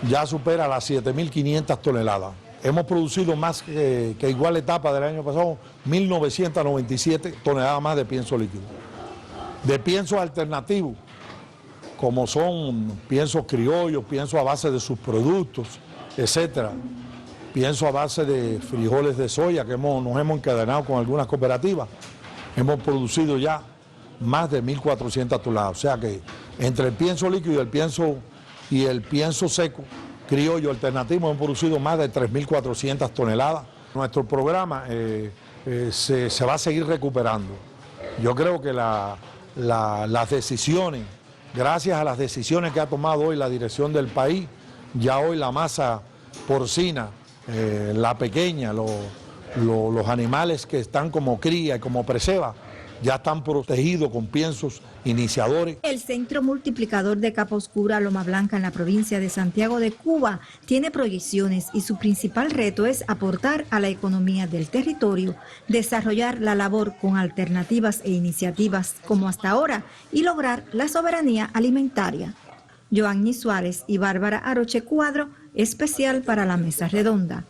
ya supera las 7.500 toneladas. Hemos producido más que igual etapa del año pasado, 1.997 toneladas más de pienso líquido. De piensos alternativos, como son piensos criollos, piensos a base de subproductos, etcétera. Pienso a base de frijoles de soya, que nos hemos encadenado con algunas cooperativas. Hemos producido ya más de 1.400 toneladas. O sea que entre el pienso líquido y el pienso seco, criollo alternativo, hemos producido más de 3.400 toneladas. Nuestro programa se va a seguir recuperando. Yo creo que las decisiones, gracias a las decisiones que ha tomado hoy la dirección del país, ya hoy la masa porcina, la pequeña, los animales que están como cría y como preseba, ya están protegidos con piensos iniciadores. El Centro Multiplicador de Capa Oscura Loma Blanca en la provincia de Santiago de Cuba tiene proyecciones y su principal reto es aportar a la economía del territorio, desarrollar la labor con alternativas e iniciativas como hasta ahora y lograr la soberanía alimentaria. Joanny Suárez y Bárbara Aroche Cuadro, especial para la Mesa Redonda.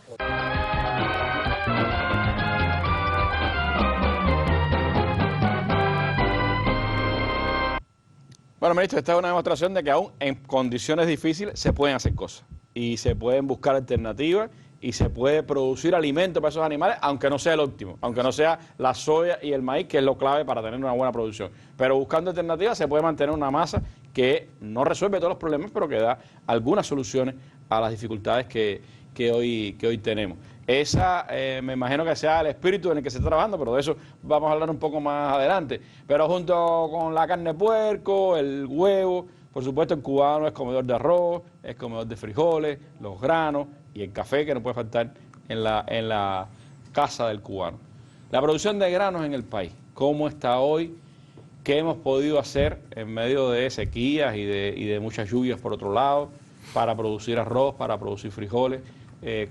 Bueno, ministro, esta es una demostración de que aún en condiciones difíciles se pueden hacer cosas y se pueden buscar alternativas y se puede producir alimento para esos animales, aunque no sea el óptimo, aunque no sea la soya y el maíz, que es lo clave para tener una buena producción. Pero buscando alternativas se puede mantener una masa que no resuelve todos los problemas, pero que da algunas soluciones a las dificultades que hoy tenemos. Esa me imagino que sea el espíritu en el que se está trabajando, pero de eso vamos a hablar un poco más adelante. Pero junto con la carne de puerco, el huevo, por supuesto el cubano es comedor de arroz, es comedor de frijoles, los granos y el café, que no puede faltar en la casa del cubano. La producción de granos en el país, ¿cómo está hoy? ¿Qué hemos podido hacer en medio de sequías y de muchas lluvias por otro lado para producir arroz, para producir frijoles?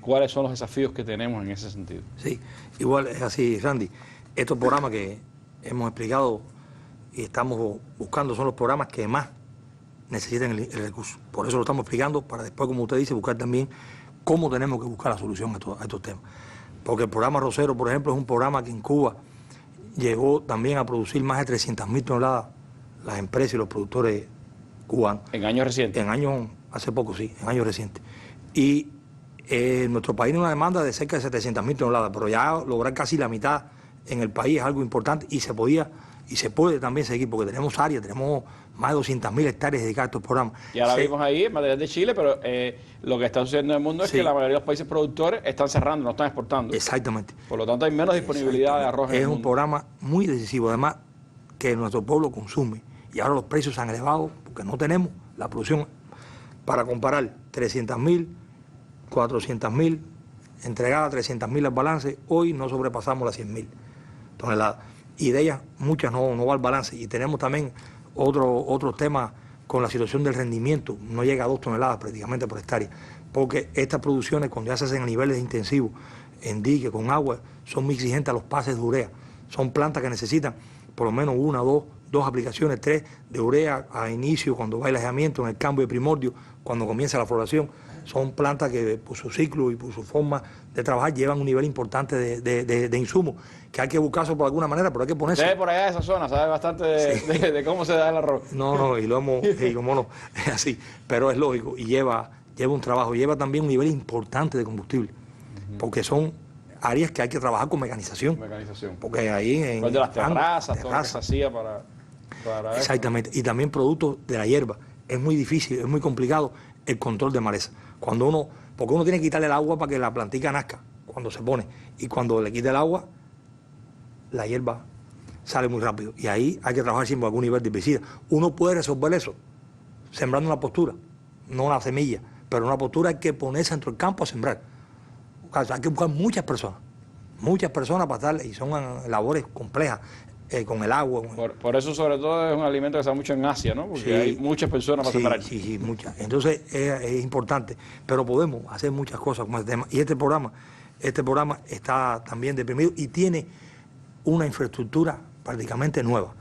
¿Cuáles son los desafíos que tenemos en ese sentido? Sí, igual es así, Randy. Estos programas que hemos explicado y estamos buscando son los programas que más necesitan el recurso. Por eso lo estamos explicando, para después, como usted dice, buscar también cómo tenemos que buscar la solución a estos temas. Porque el programa Arrocero, por ejemplo, es un programa que en Cuba llegó también a producir más de 300.000 toneladas las empresas y los productores cubanos. ¿En años recientes? En años, hace poco sí, en años recientes. Y nuestro país tiene una demanda de cerca de 700.000 toneladas, pero ya lograr casi la mitad en el país es algo importante y se podía y se puede también seguir, porque tenemos áreas, tenemos más de 200.000 hectáreas dedicadas a estos programas. Y ahora vimos ahí en material de Chile, pero lo que está sucediendo en el mundo es que la mayoría de los países productores están cerrando, no están exportando. Exactamente. Por lo tanto hay menos disponibilidad de arroz en el mundo. Es un programa muy decisivo, además, que nuestro pueblo consume. Y ahora los precios se han elevado porque no tenemos la producción para comparar 300.000, 400.000, entregadas 300.000 al balance, hoy no sobrepasamos las 100.000 toneladas. Y de ellas muchas no va al balance. Y tenemos también otros temas con la situación del rendimiento, no llega a 2 toneladas prácticamente por hectárea, porque estas producciones cuando ya se hacen a niveles intensivos, en dique, con agua, son muy exigentes a los pases de urea. Son plantas que necesitan por lo menos 1, 2 aplicaciones, 3 de urea a inicio, cuando va el aislamiento, en el cambio de primordio, cuando comienza la floración. Son plantas que por su ciclo y por su forma de trabajar llevan un nivel importante de insumos, que hay que buscarse por alguna manera, pero hay que ponerse. Usted por allá de esa zona sabe bastante de cómo se da el arroz. No, y lo hemos, y como no, es así, pero es lógico, y lleva un trabajo, lleva también un nivel importante de combustible, porque son áreas que hay que trabajar con mecanización. Porque ahí en de las terrazas, todo lo que se hacía para exactamente, y también productos de la hierba. Es muy difícil, es muy complicado el control de maleza. Porque uno tiene que quitarle el agua para que la plantica nazca cuando se pone, y cuando le quita el agua, la hierba sale muy rápido. Y ahí hay que trabajar siempre con algún nivel de herbicida. Uno puede resolver eso sembrando una postura, no una semilla, pero una postura hay que ponerse dentro del campo a sembrar. O sea, hay que buscar muchas personas para estar, y son labores complejas. con el agua. Por eso sobre todo es un alimento que se da mucho en Asia, ¿no? Porque sí, hay muchas personas para sembrar. Sí, muchas. Entonces es importante, pero podemos hacer muchas cosas con este tema. Y este programa está también deprimido y tiene una infraestructura prácticamente nueva,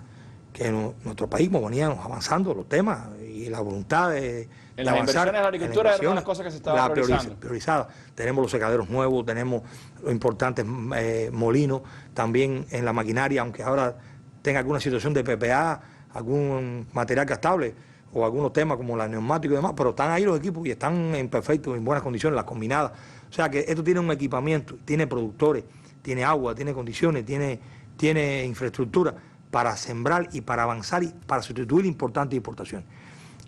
que en nuestro país veníamos avanzando los temas y la voluntad de en las avanzar. Inversiones de la agricultura era una de las cosas que se estaba priorizando. Tenemos los secaderos nuevos, tenemos los importantes molinos, también en la maquinaria, aunque ahora tenga alguna situación de PPA, algún material gastable o algunos temas como la neumática y demás, pero están ahí los equipos y están en perfecto, en buenas condiciones, las combinadas. O sea que esto tiene un equipamiento, tiene productores, tiene agua, tiene condiciones, tiene infraestructura para sembrar y para avanzar y para sustituir importantes importaciones.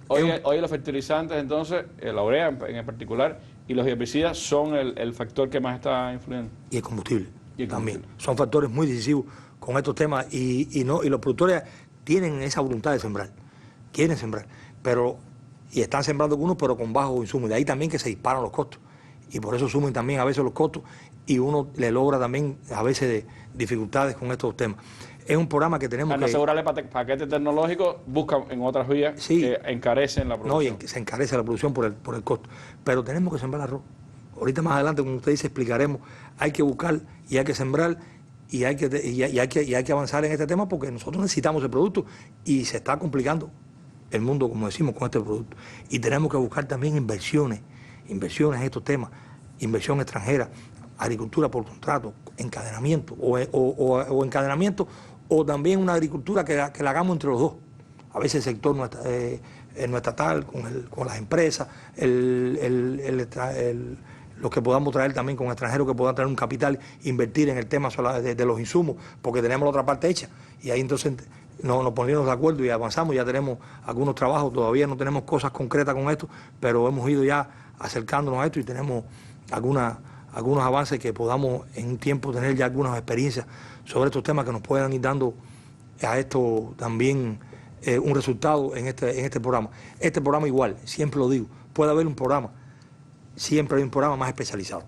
Hoy los fertilizantes, entonces, la urea en particular, y los herbicidas son el factor que más está influyendo. Y el combustible, también. Son factores muy decisivos con estos temas y los productores tienen esa voluntad de sembrar, quieren sembrar, y están sembrando algunos, pero con bajos insumos. De ahí también que se disparan los costos. Y por eso sumen también a veces los costos y uno le logra también a veces dificultades con estos temas. Es un programa que tenemos que asegurarle paquetes tecnológicos, buscan en otras vías que encarecen la producción. No, y se encarece la producción por el costo. Pero tenemos que sembrar arroz. Ahorita más adelante, como usted dice, explicaremos. Hay que buscar y hay que sembrar y hay que avanzar en este tema porque nosotros necesitamos el producto y se está complicando el mundo, como decimos, con este producto. Y tenemos que buscar también inversiones en estos temas, inversión extranjera, agricultura por contrato, encadenamiento o encadenamiento o también una agricultura que la hagamos entre los dos. A veces el sector no estatal, con las empresas, los que podamos traer también con extranjeros que puedan traer un capital, invertir en el tema de los insumos, porque tenemos la otra parte hecha. Y ahí entonces nos ponemos de acuerdo y avanzamos, ya tenemos algunos trabajos, todavía no tenemos cosas concretas con esto, pero hemos ido ya acercándonos a esto y tenemos algunos avances que podamos en un tiempo tener ya algunas experiencias sobre estos temas que nos puedan ir dando a esto también un resultado en este programa. Este programa igual, siempre lo digo, puede haber un programa, siempre hay un programa más especializado.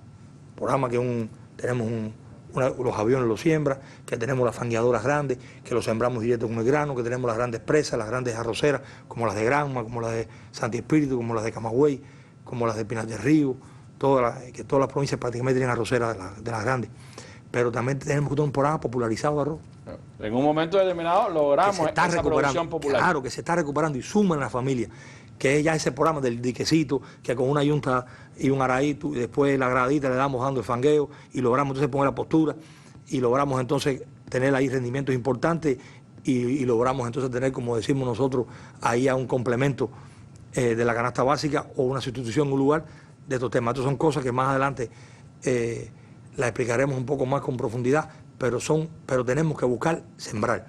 Programa que tenemos los aviones los siembra, que tenemos las fangueadoras grandes, que los sembramos directo con el grano, que tenemos las grandes presas, las grandes arroceras, como las de Granma, como las de Santi Espíritu, como las de Camagüey, como las de Pinar del Río, que todas las provincias prácticamente tienen arroceras de las grandes. Pero también tenemos que tener un programa popularizado de arroz. En un momento determinado logramos esa producción popular. Claro, que se está recuperando y suman a la familia, que es ya ese programa del diquecito, que con una yunta y un aradito, y después la gradita le damos dando el fangueo, y logramos entonces poner la postura, y logramos entonces tener ahí rendimientos importantes, y logramos entonces tener, como decimos nosotros, ahí a un complemento de la canasta básica o una sustitución en un lugar de estos temas. Estas son cosas que más adelante las explicaremos un poco más con profundidad, pero tenemos que buscar sembrar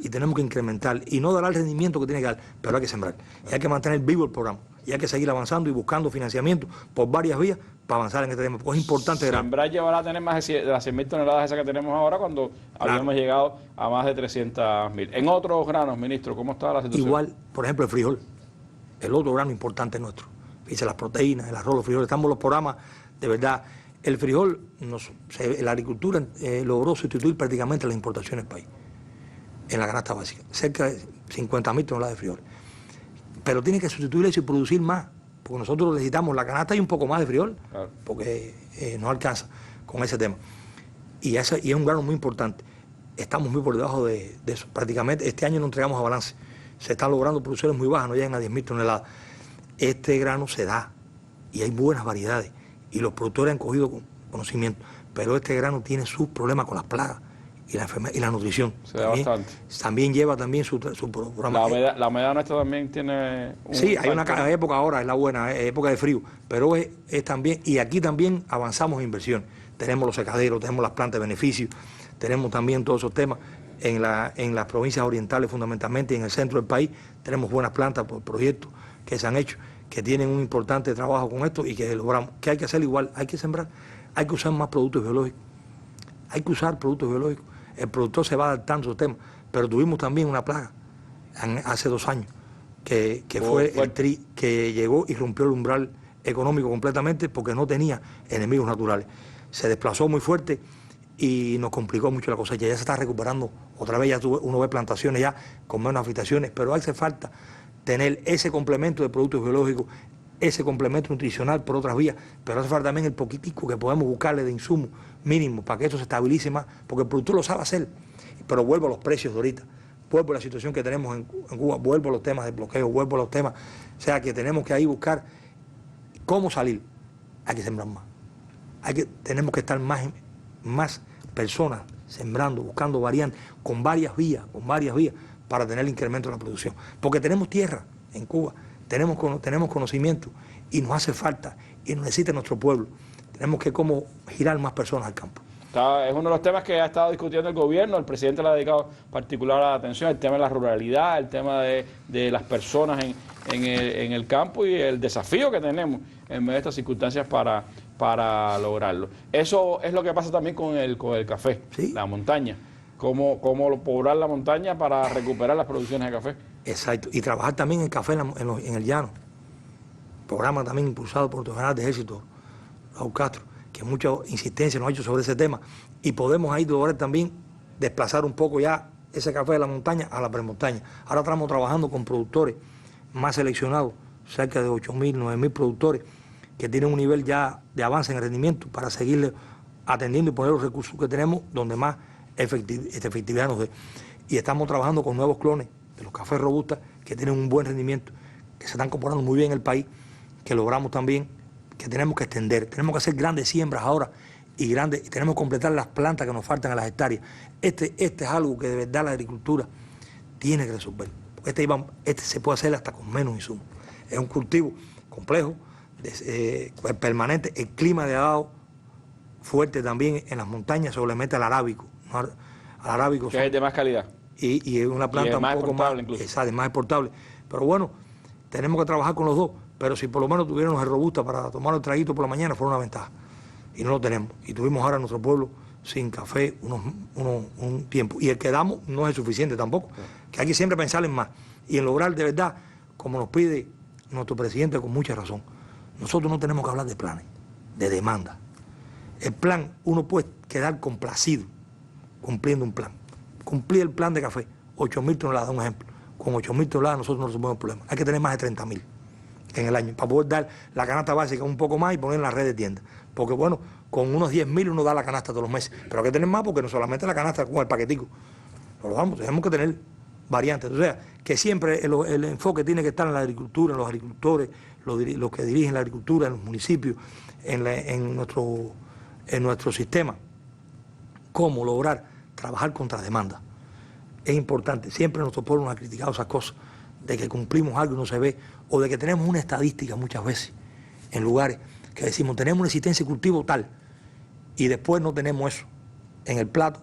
y tenemos que incrementar y no dar el rendimiento que tiene que dar, pero hay que sembrar y hay que mantener vivo el programa y hay que seguir avanzando y buscando financiamiento por varias vías para avanzar en este tema, porque es importante. Sembrar llevará a tener más de las 100.000 toneladas esas que tenemos ahora cuando habíamos llegado a más de 300.000. En otros granos, ministro, ¿cómo está la situación? Igual, por ejemplo, el frijol, el otro grano importante nuestro. Fíjense, las proteínas, el arroz, los frijoles, estamos en los programas, de verdad. El frijol, la agricultura logró sustituir prácticamente las importaciones del país, en la canasta básica, cerca de 50.000 toneladas de frijol. Pero tiene que sustituir eso y producir más, porque nosotros necesitamos la canasta y un poco más de frijol, claro, porque no alcanza con ese tema. Y es un grano muy importante. Estamos muy por debajo de eso. Prácticamente este año no entregamos a balance. Se están logrando producciones muy bajas, no llegan a 10.000 toneladas. Este grano se da y hay buenas variedades y los productores han cogido conocimiento, pero este grano tiene sus problemas con las plagas y la nutrición. Se da bastante. También lleva también su programa. La humedad nuestra también tiene sí, hay una época ahora, es la buena, época de frío, pero es también, y aquí también avanzamos en inversión. Tenemos los secaderos, tenemos las plantas de beneficio, tenemos también todos esos temas. En las provincias orientales fundamentalmente y en el centro del país tenemos buenas plantas por proyectos que se han hecho, que tienen un importante trabajo con esto y que logramos. Que hay que hacer igual, hay que sembrar, hay que usar más productos biológicos, hay que usar productos biológicos. El productor se va adaptando a esos temas, pero tuvimos también una plaga hace 2 años, que fue el tri, que llegó y rompió el umbral económico completamente porque no tenía enemigos naturales. Se desplazó muy fuerte y nos complicó mucho la cosecha. Ya se está recuperando, otra vez ya uno ve plantaciones ya con menos afectaciones, pero hace falta tener ese complemento de productos biológicos, ese complemento nutricional por otras vías, pero hace falta también el poquitico que podemos buscarle de insumo mínimo para que esto se estabilice más, porque el productor lo sabe hacer. Pero vuelvo a los precios de ahorita, vuelvo a la situación que tenemos en Cuba, vuelvo a los temas de bloqueo, vuelvo a los temas, o sea que tenemos que ahí buscar cómo salir. Hay que sembrar más, tenemos que estar más personas sembrando, buscando variantes, con varias vías para tener el incremento de la producción, porque tenemos tierra en Cuba, tenemos conocimiento y nos hace falta y nos necesita nuestro pueblo. Tenemos que como girar más personas al campo. Es uno de los temas que ha estado discutiendo el gobierno, el presidente le ha dedicado particular atención, el tema de la ruralidad, el tema de las personas en el campo y el desafío que tenemos en medio de estas circunstancias para lograrlo. Eso es lo que pasa también con el café, ¿sí? La montaña. Cómo poblar la montaña para recuperar las producciones de café. Exacto, y trabajar también el café en el llano. Programa también impulsado por el general de ejército, Raúl Castro, que mucha insistencia nos ha hecho sobre ese tema, y podemos ahí lograr también desplazar un poco ya ese café de la montaña a la premontaña. Ahora estamos trabajando con productores más seleccionados, cerca de 8.000, 9.000 productores, que tienen un nivel ya de avance en el rendimiento para seguirle atendiendo y poner los recursos que tenemos donde más efectividad nos dé. Y estamos trabajando con nuevos clones de los cafés robustas que tienen un buen rendimiento, que se están comportando muy bien en el país, que logramos también, que tenemos que extender, tenemos que hacer grandes siembras ahora y tenemos que completar las plantas que nos faltan a las hectáreas. Este es algo que de verdad la agricultura tiene que resolver. Este se puede hacer hasta con menos insumos. Es un cultivo complejo, permanente, el clima de dado fuerte también en las montañas, se le mete al arábico. Al arábico que es de más calidad. Y es una planta un poco más exportable. Pero bueno, tenemos que trabajar con los dos, pero si por lo menos tuviéramos el robusta para tomar el traguito por la mañana, fuera una ventaja. Y no lo tenemos. Y tuvimos ahora nuestro pueblo sin café un tiempo. Y el que damos no es suficiente tampoco, que hay que siempre pensar en más. Y en lograr de verdad, como nos pide nuestro presidente con mucha razón, nosotros no tenemos que hablar de planes, de demanda. El plan, uno puede quedar complacido cumpliendo un plan. Cumplir el plan de café, 8.000 toneladas, un ejemplo. Con 8.000 toneladas nosotros no resolvemos el problema. Hay que tener más de 30.000 en el año para poder dar la canasta básica un poco más y poner en la red de tiendas. Porque bueno, con unos 10.000 uno da la canasta todos los meses. Pero hay que tener más porque no solamente la canasta con el paquetico. Pero vamos, tenemos que tener variantes. O sea, que siempre el enfoque tiene que estar en la agricultura, en los agricultores, los que dirigen la agricultura, en los municipios, en nuestro sistema. Cómo lograr trabajar contra demanda. Es importante. Siempre nuestro pueblo nos ha criticado esas cosas, de que cumplimos algo y no se ve, o de que tenemos una estadística muchas veces en lugares que decimos tenemos una existencia de cultivo tal, y después no tenemos eso en el plato,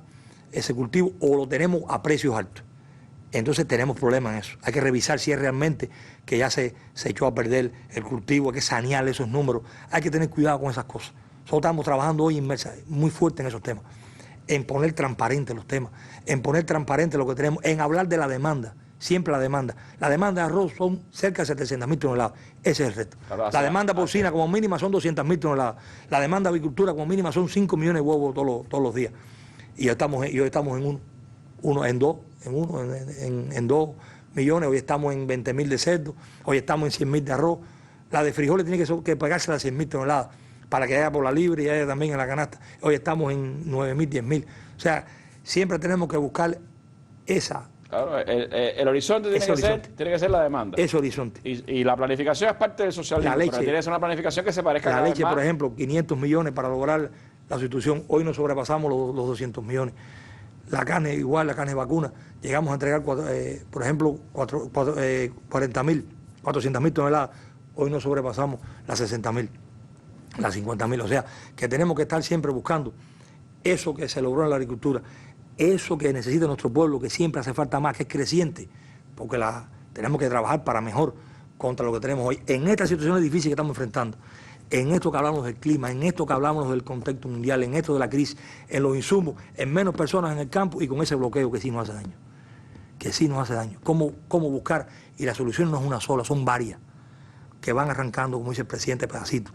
ese cultivo, o lo tenemos a precios altos. Entonces tenemos problemas en eso. Hay que revisar si es realmente que ya se echó a perder el cultivo, hay que sanear esos números, hay que tener cuidado con esas cosas. Nosotros estamos trabajando hoy muy fuerte en esos temas, en poner transparente los temas, en poner transparente lo que tenemos, en hablar de la demanda, siempre la demanda. La demanda de arroz son cerca de 700.000 toneladas, ese es el reto. La demanda porcina como mínima son 200.000 toneladas, la demanda de avicultura como mínima son 5 millones de huevos todos los días. Y hoy estamos en 2 millones, hoy estamos en 20.000 de cerdo, hoy estamos en 100.000 de arroz. La de frijoles tiene que pagarse las 100.000 toneladas para que haya por la libre y haya también en la canasta. Hoy estamos en 9.000, 10.000. O sea, siempre tenemos que buscar esa... Claro, el horizonte tiene que ser la demanda. Ese horizonte. Y la planificación es parte del socialismo, la leche, pero tiene que ser una planificación que se parezca a la leche, por ejemplo, 500 millones para lograr la sustitución. Hoy nos sobrepasamos los 200 millones. La carne, igual, la carne vacuna. Llegamos a entregar, por ejemplo, 400.000 toneladas. Hoy nos sobrepasamos las 60.000, las 50.000. O sea, que tenemos que estar siempre buscando eso que se logró en la agricultura, eso que necesita nuestro pueblo, que siempre hace falta más, que es creciente, porque tenemos que trabajar para mejor contra lo que tenemos hoy. En estas situaciones difíciles que estamos enfrentando, en esto que hablamos del clima, en esto que hablamos del contexto mundial, en esto de la crisis, en los insumos, en menos personas en el campo y con ese bloqueo que sí nos hace daño. Que sí nos hace daño. ¿Cómo buscar? Y la solución no es una sola, son varias, que van arrancando, como dice el presidente, pedacito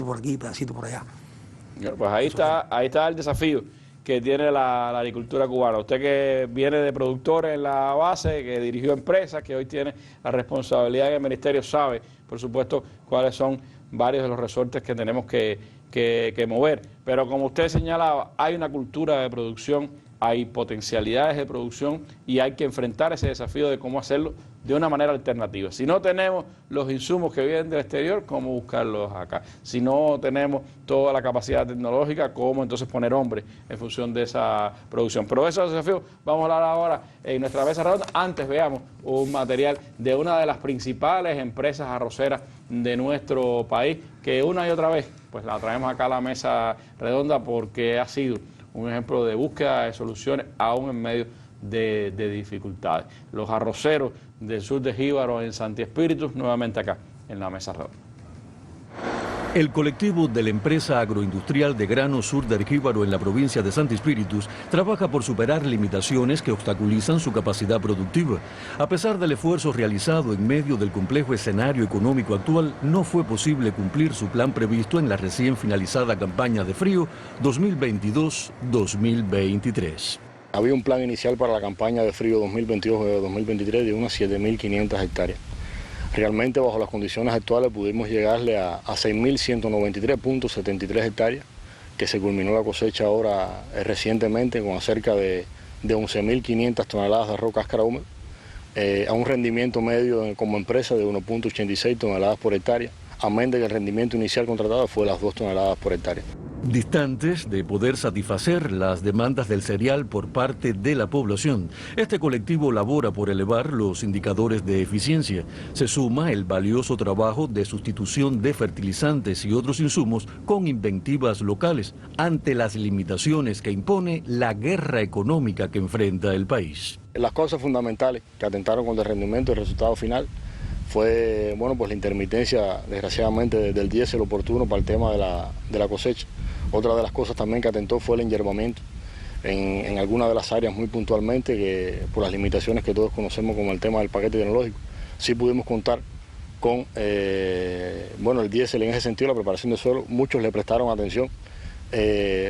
por aquí, pedacito por allá. Pues ahí está el desafío que tiene la agricultura cubana. Usted que viene de productor en la base, que dirigió empresas, que hoy tiene la responsabilidad en el ministerio, sabe, por supuesto, cuáles son varios de los resortes que tenemos que mover. Pero como usted señalaba, hay una cultura de producción, hay potencialidades de producción y hay que enfrentar ese desafío de cómo hacerlo de una manera alternativa. Si no tenemos los insumos que vienen del exterior, ¿cómo buscarlos acá? Si no tenemos toda la capacidad tecnológica, ¿cómo entonces poner hombres en función de esa producción? Pero de esos desafíos vamos a hablar ahora en nuestra mesa redonda. Antes veamos un material de una de las principales empresas arroceras de nuestro país, que una y otra vez pues la traemos acá a la mesa redonda porque ha sido un ejemplo de búsqueda de soluciones aún en medio de dificultades. Los arroceros del sur de Jíbaro en Santi Espíritu, nuevamente acá en la mesa redonda. El colectivo de la empresa agroindustrial de grano sur de Jíbaro en la provincia de Santi Espíritus trabaja por superar limitaciones que obstaculizan su capacidad productiva. A pesar del esfuerzo realizado en medio del complejo escenario económico actual, no fue posible cumplir su plan previsto en la recién finalizada campaña de frío 2022-2023. Había un plan inicial para la campaña de frío 2022-2023 de unas 7.500 hectáreas. Realmente, bajo las condiciones actuales, pudimos llegarle a 6.193.73 hectáreas, que se culminó la cosecha ahora recientemente con cerca de 11.500 toneladas de arroz cáscara húmeda, a un rendimiento medio como empresa de 1.86 toneladas por hectárea, amén de que el rendimiento inicial contratado fue las 2 toneladas por hectárea. Distantes de poder satisfacer las demandas del cereal por parte de la población, este colectivo labora por elevar los indicadores de eficiencia. Se suma el valioso trabajo de sustitución de fertilizantes y otros insumos con inventivas locales ante las limitaciones que impone la guerra económica que enfrenta el país. Las cosas fundamentales que atentaron contra el rendimiento y el resultado final fue, bueno, pues la intermitencia, desgraciadamente, del diésel oportuno para el tema de la cosecha. Otra de las cosas también que atentó fue el enyervamiento en algunas de las áreas muy puntualmente, que por las limitaciones que todos conocemos como el tema del paquete tecnológico. Sí pudimos contar con bueno, el diésel en ese sentido, la preparación de suelo. Muchos le prestaron atención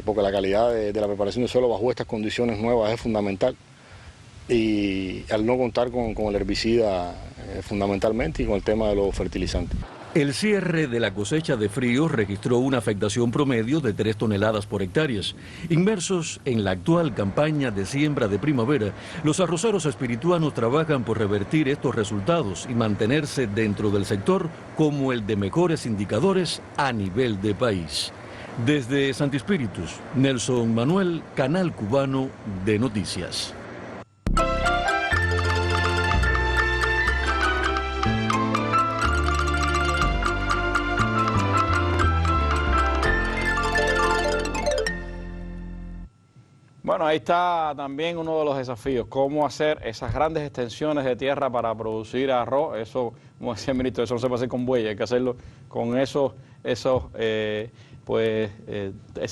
porque la calidad de la preparación de suelo bajo estas condiciones nuevas es fundamental. Y al no contar con el herbicida fundamentalmente y con el tema de los fertilizantes. El cierre de la cosecha de frío registró una afectación promedio de 3 toneladas por hectáreas. Inmersos en la actual campaña de siembra de primavera, los arroceros espirituanos trabajan por revertir estos resultados y mantenerse dentro del sector como el de mejores indicadores a nivel de país. Desde Santi Espíritus, Nelson Manuel, Canal Cubano de Noticias. Bueno, ahí está también uno de los desafíos, cómo hacer esas grandes extensiones de tierra para producir arroz. Eso, como decía el ministro, eso no se puede hacer con bueyes, hay que hacerlo con esas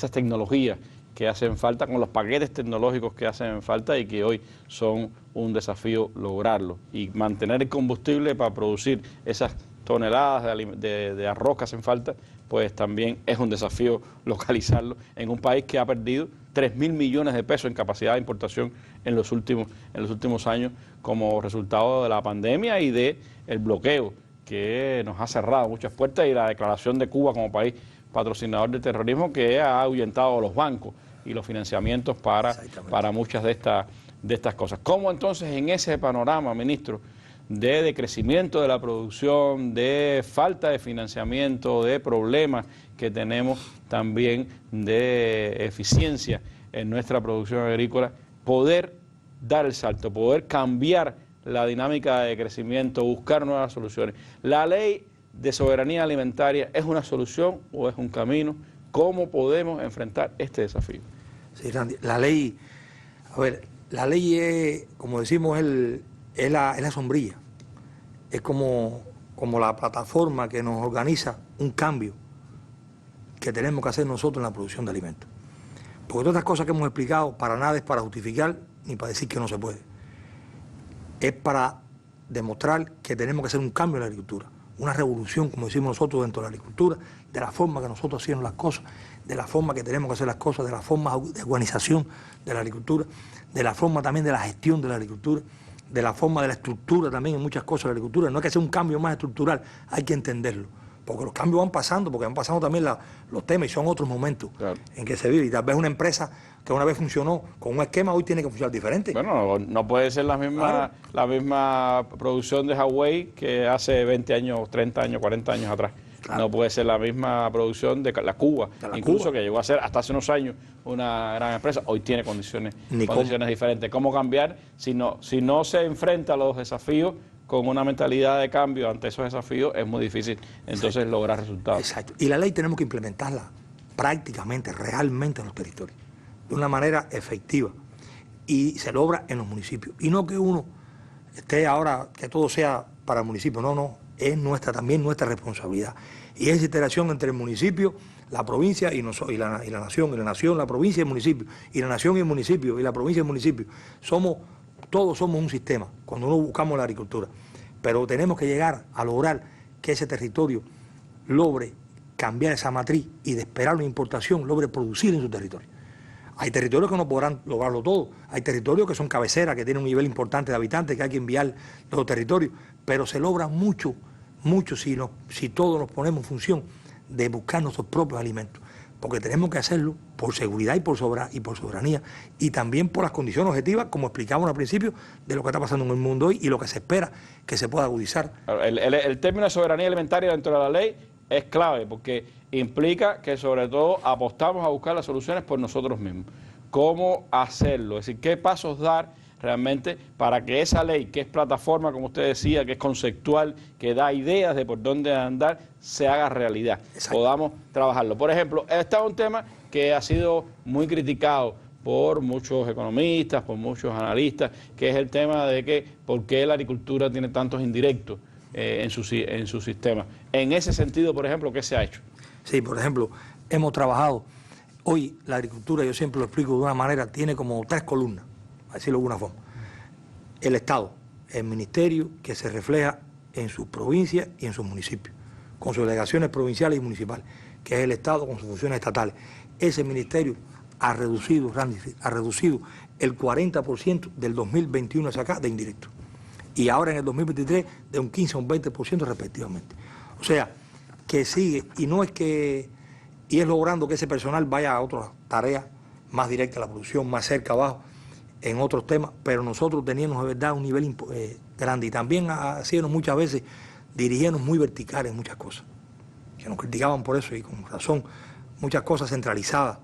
tecnologías que hacen falta, con los paquetes tecnológicos que hacen falta y que hoy son un desafío lograrlo. Y mantener el combustible para producir esas toneladas de arroz que hacen falta, pues también es un desafío localizarlo en un país que ha perdido 3.000 millones de pesos en capacidad de importación en los últimos años como resultado de la pandemia y del bloqueo que nos ha cerrado muchas puertas y la declaración de Cuba como país patrocinador del terrorismo que ha ahuyentado a los bancos y los financiamientos para muchas de estas cosas. ¿Cómo entonces en ese panorama, ministro, de decrecimiento de la producción, de falta de financiamiento, de problemas que tenemos también de eficiencia en nuestra producción agrícola, poder dar el salto, poder cambiar la dinámica de crecimiento, buscar nuevas soluciones? ¿La ley de soberanía alimentaria es una solución o es un camino? ¿Cómo podemos enfrentar este desafío? Sí, Randy, la ley es, como decimos, es la sombrilla, es como la plataforma que nos organiza un cambio que tenemos que hacer nosotros en la producción de alimentos. Porque todas estas cosas que hemos explicado, para nada es para justificar ni para decir que no se puede. Es para demostrar que tenemos que hacer un cambio en la agricultura, una revolución, como decimos nosotros, dentro de la agricultura, de la forma que nosotros hacemos las cosas, de la forma que tenemos que hacer las cosas, de la forma de organización de la agricultura, de la forma también de la gestión de la agricultura, de la forma de la estructura también en muchas cosas de la agricultura. No hay que hacer un cambio más estructural, hay que entenderlo. Porque los cambios van pasando, porque van pasando también los temas y son otros momentos en que se vive. Y tal vez una empresa que una vez funcionó con un esquema, hoy tiene que funcionar diferente. Bueno, no puede ser la misma producción de Huawei que hace 20 años, 30 años, 40 años atrás. Claro. No puede ser la misma producción de la Cuba, incluso que llegó a ser hasta hace unos años una gran empresa. Hoy tiene condiciones diferentes. ¿Cómo cambiar si no se enfrenta a los desafíos con una mentalidad de cambio ante esos desafíos? Es muy difícil entonces lograr resultados. Exacto. Y la ley tenemos que implementarla prácticamente, realmente en los territorios, de una manera efectiva. Y se logra en los municipios. Y no que uno esté ahora, que todo sea para el municipio. No, es también nuestra responsabilidad. Y esa interacción entre el municipio, la provincia y la nación, la provincia y el municipio, y la nación y el municipio, y la provincia y el municipio. Todos somos un sistema cuando uno buscamos la agricultura, pero tenemos que llegar a lograr que ese territorio logre cambiar esa matriz y de esperar una importación, logre producir en su territorio. Hay territorios que no podrán lograrlo todo, hay territorios que son cabeceras, que tienen un nivel importante de habitantes, que hay que enviar de los territorios, pero se logra mucho si todos nos ponemos en función de buscar nuestros propios alimentos. Porque tenemos que hacerlo por seguridad y por soberanía, y también por las condiciones objetivas, como explicamos al principio, de lo que está pasando en el mundo hoy y lo que se espera que se pueda agudizar. El término de soberanía alimentaria dentro de la ley es clave, porque implica que sobre todo apostamos a buscar las soluciones por nosotros mismos. ¿Cómo hacerlo? Es decir, ¿qué pasos dar realmente para que esa ley, que es plataforma, como usted decía, que es conceptual, que da ideas de por dónde andar, se haga realidad? Exacto. Podamos trabajarlo. Por ejemplo, este es un tema que ha sido muy criticado por muchos economistas, por muchos analistas, que es el tema de que por qué la agricultura tiene tantos indirectos en su sistema. En ese sentido, por ejemplo, ¿qué se ha hecho? Sí, por ejemplo, hemos trabajado. Hoy la agricultura, yo siempre lo explico de una manera, tiene como 3 columnas, a decirlo de alguna forma. El Estado, el Ministerio, que se refleja en sus provincias y en sus municipios, con sus delegaciones provinciales y municipales, que es el Estado con sus funciones estatales. Ese Ministerio ha reducido el 40% del 2021 hacia acá de indirectos. Y ahora en el 2023 de un 15 a un 20% respectivamente. O sea, que sigue, y es logrando que ese personal vaya a otras tareas más directas a la producción, más cerca abajo, en otros temas, pero nosotros teníamos de verdad un nivel grande, y también hacíamos muchas veces, dirigíamos muy verticales en muchas cosas, que nos criticaban por eso, y con razón, muchas cosas centralizadas,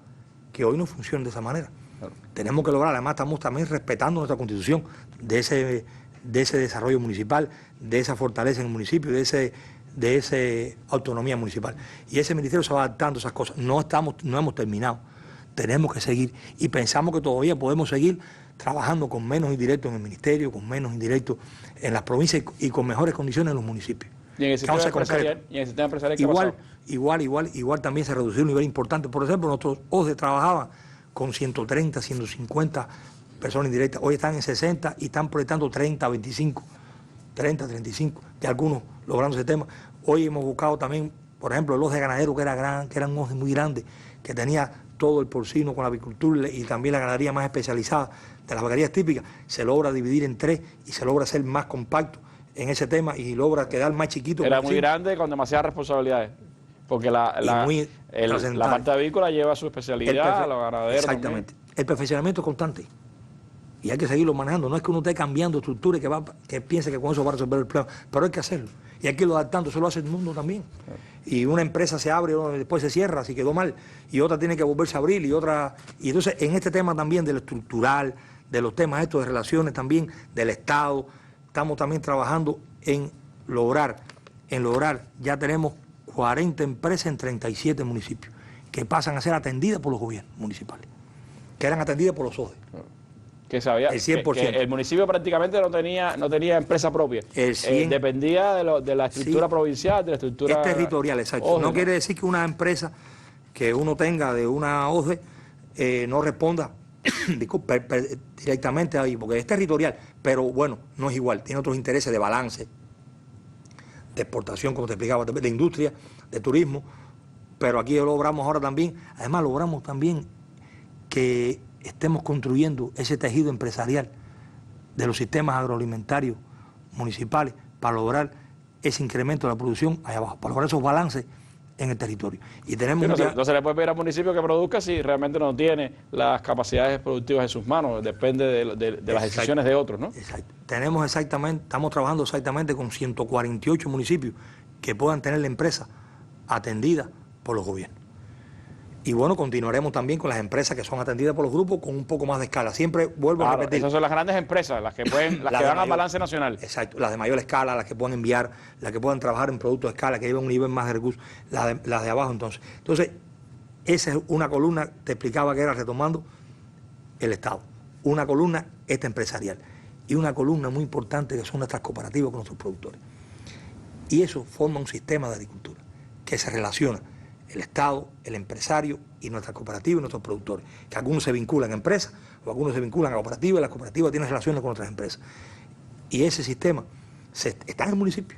que hoy no funcionan de esa manera. Claro. Tenemos que lograr, además estamos también respetando nuestra constitución, de ese desarrollo municipal, de esa fortaleza en el municipio, de esa autonomía municipal. Y ese ministerio se va adaptando a esas cosas. No hemos terminado, tenemos que seguir, y pensamos que todavía podemos seguir trabajando con menos indirectos en el ministerio, con menos indirectos en las provincias y con mejores condiciones en los municipios. ¿Y en el sistema empresarial? Igual también se redució un nivel importante. Por ejemplo, nuestros OSDE trabajaban con 130, 150 personas indirectas. Hoy están en 60 y están proyectando 30, 25, que algunos logrando ese tema. Hoy hemos buscado también, por ejemplo, el OSDE ganadero, que era un OSDE muy grande, que tenía todo el porcino con la avicultura y también la ganadería más especializada de las vaquerías típicas. Se logra dividir en 3 y se logra ser más compacto en ese tema y logra quedar más chiquito. Era muy grande con demasiadas responsabilidades, porque la parte avícola lleva su especialidad, los ganaderos. Exactamente. También. El perfeccionamiento es constante y hay que seguirlo manejando. No es que uno esté cambiando estructura y que piense que con eso va a resolver el problema, pero hay que hacerlo. Y hay que irlo adaptando, eso lo hace el mundo también. Claro. Y una empresa se abre y después se cierra, si quedó mal, y otra tiene que volverse a abrir, y entonces en este tema también de lo estructural, de los temas estos de relaciones también, del Estado, estamos también trabajando en lograr, ya tenemos 40 empresas en 37 municipios, que pasan a ser atendidas por los gobiernos municipales, que eran atendidas por los OSDE. Claro. Que sabía el 100%. Que el municipio prácticamente no tenía empresa propia. Dependía de la estructura provincial, de la estructura... Es territorial, exacto. OSDE, no quiere decir que una empresa que uno tenga de una OSDE no responda directamente ahí, porque es territorial, pero bueno, no es igual, tiene otros intereses de balance, de exportación, como te explicaba, de industria, de turismo, pero aquí logramos ahora también, además logramos también que estemos construyendo ese tejido empresarial de los sistemas agroalimentarios municipales para lograr ese incremento de la producción allá abajo, para lograr esos balances en el territorio. Y tenemos no se le puede pedir al municipio que produzca si realmente no tiene las capacidades productivas en sus manos, depende de las decisiones de otros, ¿no? Exacto. Estamos trabajando exactamente con 148 municipios que puedan tener la empresa atendida por los gobiernos. Y bueno, continuaremos también con las empresas que son atendidas por los grupos con un poco más de escala. Siempre vuelvo a repetir. Esas son las grandes empresas, las que pueden, las que dan al balance nacional. Exacto, las de mayor escala, las que pueden enviar, las que pueden trabajar en productos de escala, que lleven un nivel más de recursos, las de abajo entonces. Entonces, esa es una columna, te explicaba que era retomando el Estado. Una columna, esta empresarial. Y una columna muy importante que son nuestras cooperativas con nuestros productores. Y eso forma un sistema de agricultura que se relaciona el Estado, el empresario y nuestras cooperativas y nuestros productores, que algunos se vinculan a empresas o algunos se vinculan a cooperativas, y las cooperativas tienen relaciones con otras empresas. Y ese sistema está en el municipio.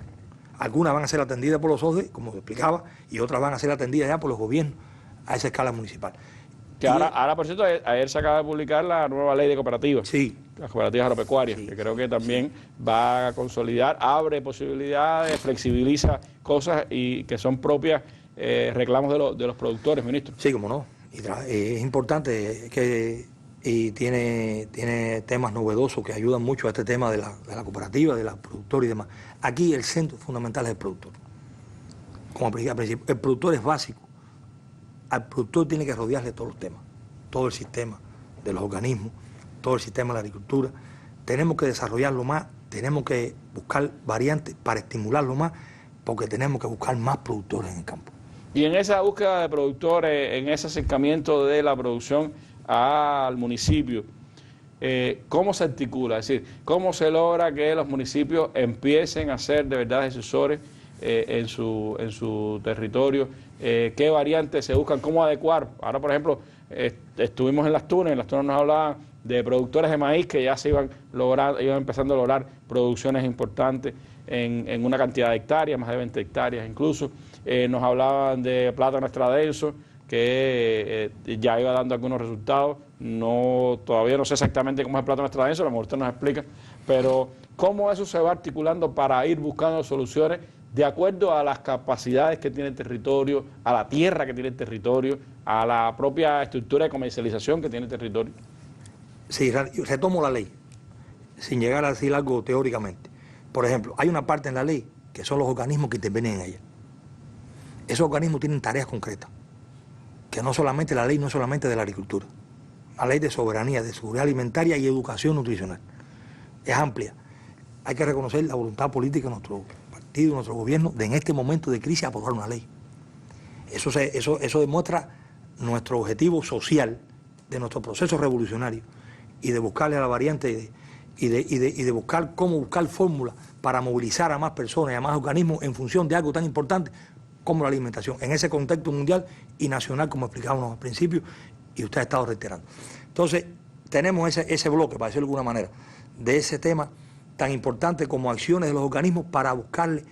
Algunas van a ser atendidas por los OSDE, como te explicaba, y otras van a ser atendidas ya por los gobiernos a esa escala municipal. Que ahora, por cierto, ayer se acaba de publicar la nueva ley de cooperativas. Sí. Las cooperativas agropecuarias, que creo que también va a consolidar, abre posibilidades, flexibiliza cosas y que son propias reclamos de los productores, ministro. Sí, como no. Es importante y tiene temas novedosos que ayudan mucho a este tema de la cooperativa, de la productora y demás. Aquí el centro fundamental es el productor. Como al principio, el productor es básico. Al productor tiene que rodearle todos los temas, todo el sistema de los organismos, todo el sistema de la agricultura. Tenemos que desarrollarlo más, tenemos que buscar variantes para estimularlo más, porque tenemos que buscar más productores en el campo. Y en esa búsqueda de productores, en ese acercamiento de la producción al municipio, ¿cómo se articula? Es decir, ¿cómo se logra que los municipios empiecen a ser de verdad decisores en su territorio? ¿Qué variantes se buscan? ¿Cómo adecuar? Ahora, por ejemplo, estuvimos en Las Tunas nos hablaban de productores de maíz que ya se iban empezando a lograr producciones importantes en una cantidad de hectáreas, más de 20 hectáreas incluso. Nos hablaban de plátano extradenso, que ya iba dando algunos resultados. Todavía no sé exactamente cómo es el plátano extradenso, a lo mejor usted nos explica, pero cómo eso se va articulando para ir buscando soluciones de acuerdo a las capacidades que tiene el territorio, a la tierra que tiene el territorio, a la propia estructura de comercialización que tiene el territorio. Sí, retomo la ley, sin llegar a decir algo teóricamente. Por ejemplo, hay una parte en la ley que son los organismos que intervienen en ella. Esos organismos tienen tareas concretas, que no solamente la ley, no solamente de la agricultura. La ley de soberanía, de seguridad alimentaria y educación nutricional. Es amplia. Hay que reconocer la voluntad política de nuestro partido, de nuestro gobierno, de en este momento de crisis aprobar una ley. Eso demuestra nuestro objetivo social de nuestro proceso revolucionario y de buscarle a la variante y de buscar cómo buscar fórmulas para movilizar a más personas y a más organismos en función de algo tan importante como la alimentación, en ese contexto mundial y nacional, como explicábamos al principio, y usted ha estado reiterando. Entonces, tenemos ese bloque, para decirlo de alguna manera, de ese tema tan importante como acciones de los organismos para buscarle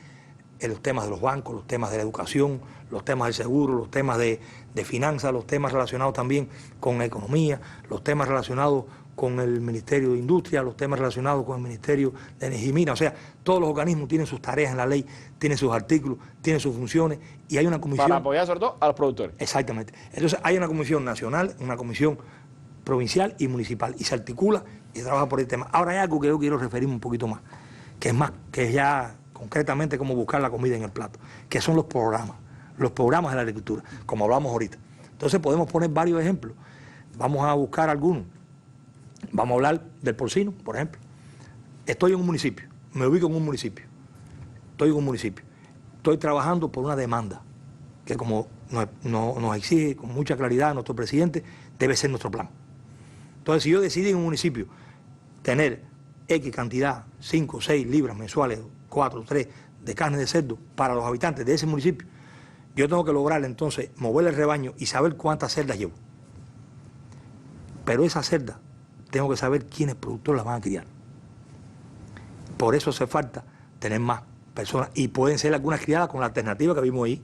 en los temas de los bancos, los temas de la educación, los temas del seguro, los temas de finanzas, los temas relacionados también con la economía, los temas relacionados con el Ministerio de Industria, los temas relacionados con el Ministerio de Energía y Minas. O sea, todos los organismos tienen sus tareas en la ley, tienen sus artículos, tienen sus funciones y hay una comisión... Para apoyar sobre todo a los productores. Exactamente. Entonces hay una comisión nacional, una comisión provincial y municipal y se articula y se trabaja por el tema. Ahora hay algo que yo quiero referirme un poquito más, que es ya concretamente cómo buscar la comida en el plato, que son los programas de la agricultura, como hablamos ahorita. Entonces podemos poner varios ejemplos. Vamos a buscar algunos. Vamos a hablar del porcino, por ejemplo. Estoy en un municipio, me ubico en un municipio. Estoy trabajando por una demanda que, como nos exige con mucha claridad nuestro presidente, debe ser nuestro plan. Entonces, si yo decidí en un municipio tener X cantidad, 5 o 6 libras mensuales, 4 o 3 de carne de cerdo para los habitantes de ese municipio, yo tengo que lograr entonces mover el rebaño y saber cuántas cerdas llevo. Pero esas cerdas tengo que saber quiénes productores las van a criar. Por eso hace falta tener más personas, y pueden ser algunas criadas con la alternativa que vimos ahí,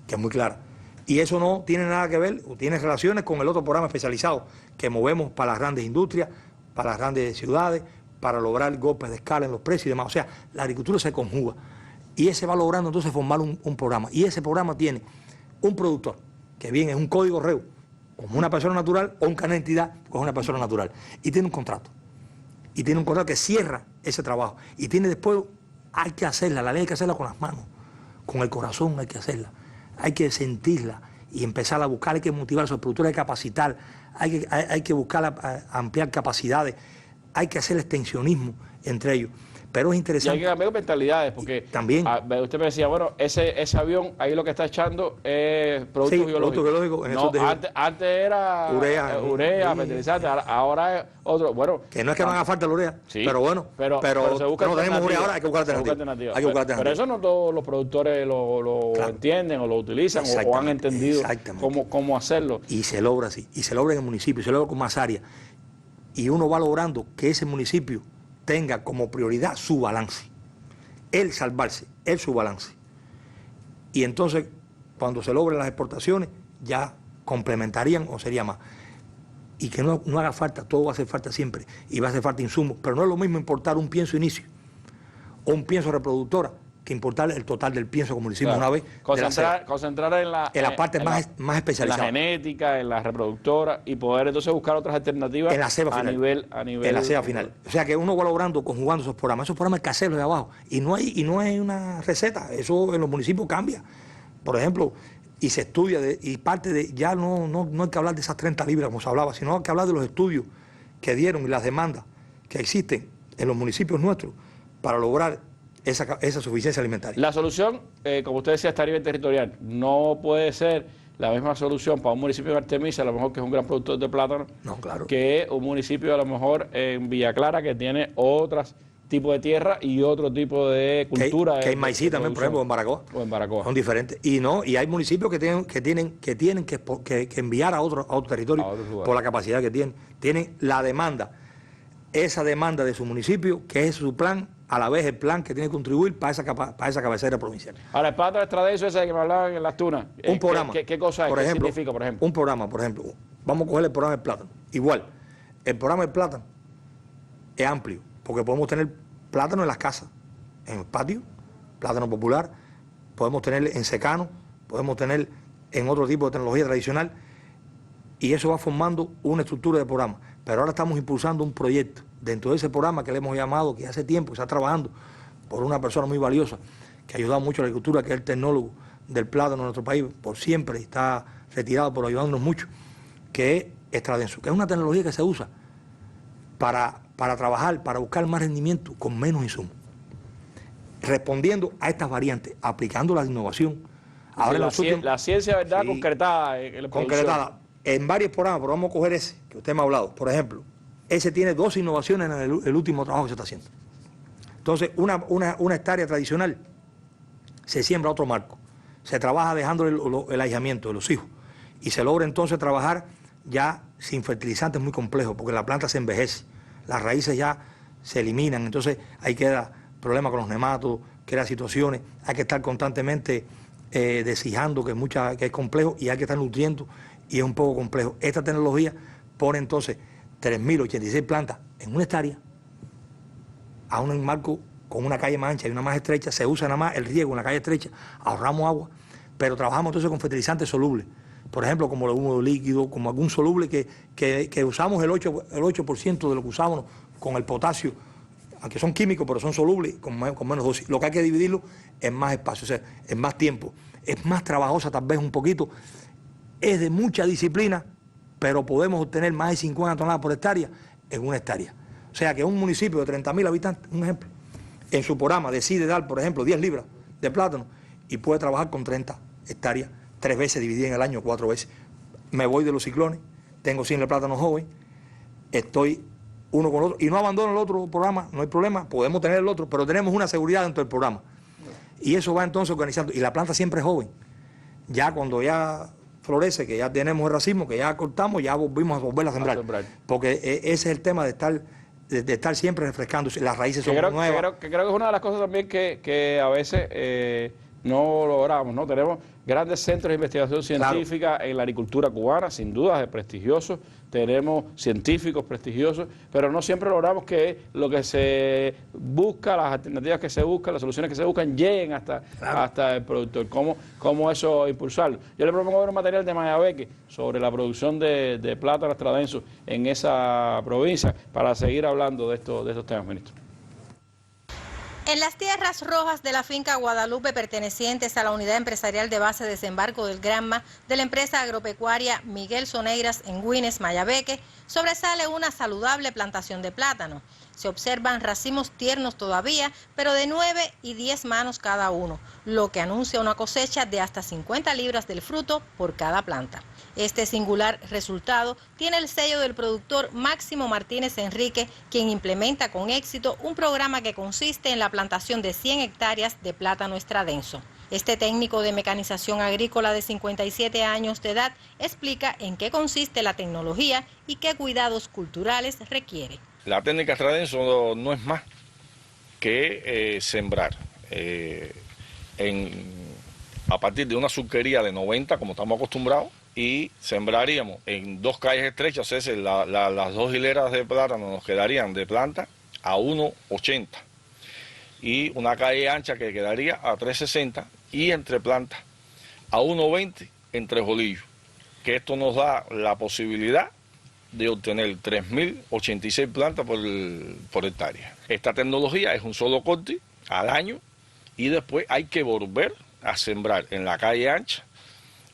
que es muy clara. Y eso no tiene nada que ver, o tiene relaciones con el otro programa especializado que movemos para las grandes industrias, para las grandes ciudades, para lograr golpes de escala en los precios y demás. O sea, la agricultura se conjuga y ese va logrando entonces formar un programa. Y ese programa tiene un productor, que bien es un código REU, como una persona natural, o un carnet de identidad, como una persona natural. Y tiene un contrato. Y tiene un contrato que cierra ese trabajo. Y tiene después, hay que hacerla, la ley hay que hacerla con las manos, con el corazón hay que hacerla. Hay que sentirla y empezar a buscar, hay que motivar a los productores, hay que capacitar, hay que buscar ampliar capacidades, hay que hacer extensionismo entre ellos. Pero es interesante. Y hay que cambiar mentalidades, porque también usted me decía, bueno, ese avión ahí lo que está echando es productos biológicos. No, antes era urea, fertilizante, ahora es otro. Bueno, que no es que no haga falta la urea, sí, pero bueno, pero se busca no tenemos urea ahora, hay que buscar alternativas. Pero eso no todos los productores lo entienden o lo utilizan o han entendido cómo hacerlo. Y se logra así, y se logra en el municipio, se logra con más áreas. Y uno va logrando que ese municipio tenga como prioridad su balance, el salvarse, su balance. Y entonces, cuando se logren las exportaciones, ya complementarían o sería más. Y que no haga falta, todo va a hacer falta siempre, y va a hacer falta insumos, pero no es lo mismo importar un pienso inicio o un pienso reproductora que importar el total del pienso, como lo hicimos una vez. Concentrar en la parte más especializada. En la genética, en la reproductora, y poder entonces buscar otras alternativas en la ceba final. En la ceba final. O sea que uno va logrando, conjugando esos programas hay que hacerlos de abajo. Y no hay una receta, eso en los municipios cambia. Por ejemplo, y se estudia, y parte de, ya no hay que hablar de esas 30 libras como se hablaba, sino hay que hablar de los estudios que dieron y las demandas que existen en los municipios nuestros para lograr esa suficiencia alimentaria. La solución, como usted decía, está a nivel territorial. No puede ser la misma solución para un municipio de Artemisa, a lo mejor que es un gran productor de plátano, que un municipio a lo mejor en Villa Clara que tiene otros tipos de tierra y otro tipo de cultura. Que hay maíz también, por ejemplo, o en Baracoa. Son diferentes. Y hay municipios que tienen que enviar a otro territorio por la capacidad que tienen. Tienen la demanda, esa demanda de su municipio, que es su plan, a la vez el plan que tiene que contribuir para esa cabecera provincial. Ahora, el plátano extradenso ese que me hablaban en las tunas, un programa. ¿Qué cosa es? ¿Qué significa, por ejemplo? Un programa, por ejemplo. Vamos a coger el programa del plátano. Igual, el programa del plátano es amplio, porque podemos tener plátano en las casas, en el patio, plátano popular, podemos tener en secano, podemos tener en otro tipo de tecnología tradicional, y eso va formando una estructura de programa. Pero ahora estamos impulsando un proyecto dentro de ese programa que le hemos llamado, que hace tiempo está trabajando por una persona muy valiosa, que ha ayudado mucho a la agricultura, que es el tecnólogo del plátano en nuestro país, por siempre, está retirado, pero ayudándonos mucho, que es extradenso, que es una tecnología que se usa para trabajar, para buscar más rendimiento con menos insumos, respondiendo a estas variantes, aplicando la innovación. Ahora la ciencia, ¿verdad? Sí, concretada en varios programas, pero vamos a coger ese que usted me ha hablado. Por ejemplo, ese tiene 2 innovaciones en el último trabajo que se está haciendo. Entonces, una hectárea tradicional se siembra otro marco, se trabaja dejando el aislamiento de los hijos y se logra entonces trabajar ya sin fertilizantes muy complejos, porque la planta se envejece, las raíces ya se eliminan, entonces ahí queda problema con los nematodos, queda situaciones, hay que estar constantemente deshijando, que es complejo, y hay que estar nutriendo, y es un poco complejo. Esta tecnología pone entonces 3.086 plantas en una hectárea, a un marco con una calle más ancha y una más estrecha, se usa nada más el riego en la calle estrecha, ahorramos agua, pero trabajamos entonces con fertilizantes solubles, por ejemplo, como el humo líquido, como algún soluble que usamos el 8% de lo que usamos con el potasio, aunque son químicos, pero son solubles con menos dosis. Lo que hay que dividirlo en más espacio, o sea, en más tiempo. Es más trabajosa tal vez un poquito, es de mucha disciplina, pero podemos obtener más de 50 toneladas por hectárea en una hectárea. O sea que un municipio de 30.000 habitantes, un ejemplo, en su programa decide dar, por ejemplo, 10 libras de plátano y puede trabajar con 30 hectáreas, 3 veces dividida en el año, 4 veces. Me voy de los ciclones, tengo 100 de plátano joven, estoy uno con el otro, y no abandono el otro programa, no hay problema, podemos tener el otro, pero tenemos una seguridad dentro del programa. Y eso va entonces organizando, y la planta siempre es joven. Ya cuando ya florece, que ya tenemos el racimo, que ya cortamos, ya volvimos a volverla a sembrar. Porque ese es el tema de estar de estar siempre refrescándose. Las raíces son nuevas. Creo que es una de las cosas también que a veces no logramos, ¿no? Tenemos grandes centros de investigación científica en la agricultura cubana, sin duda es prestigioso, tenemos científicos prestigiosos, pero no siempre logramos que lo que se busca, las alternativas que se buscan, las soluciones que se buscan lleguen hasta el productor. ¿Cómo eso impulsarlo? Yo le propongo ver un material de Mayabeque sobre la producción de plátano estradenso en esa provincia para seguir hablando de estos temas, ministro. En las tierras rojas de la finca Guadalupe, pertenecientes a la unidad empresarial de base de desembarco del Granma de la empresa agropecuaria Miguel Soneiras en Güines, Mayabeque, sobresale una saludable plantación de plátano. Se observan racimos tiernos todavía, pero de 9 y 10 manos cada uno, lo que anuncia una cosecha de hasta 50 libras del fruto por cada planta. Este singular resultado tiene el sello del productor Máximo Martínez Enrique, quien implementa con éxito un programa que consiste en la plantación de 100 hectáreas de plátano estradenso. Este técnico de mecanización agrícola de 57 años de edad explica en qué consiste la tecnología y qué cuidados culturales requiere. La técnica estradenso no es más que sembrar a partir de una surquería de 90, como estamos acostumbrados, y sembraríamos en 2 calles estrechas, es decir, las 2 hileras de plátano nos quedarían de planta a 1,80 y una calle ancha que quedaría a 3,60 y entre plantas a 1,20 entre bolillos, que esto nos da la posibilidad de obtener 3.086 plantas por hectárea. Esta tecnología es un solo corte al año y después hay que volver a sembrar en la calle ancha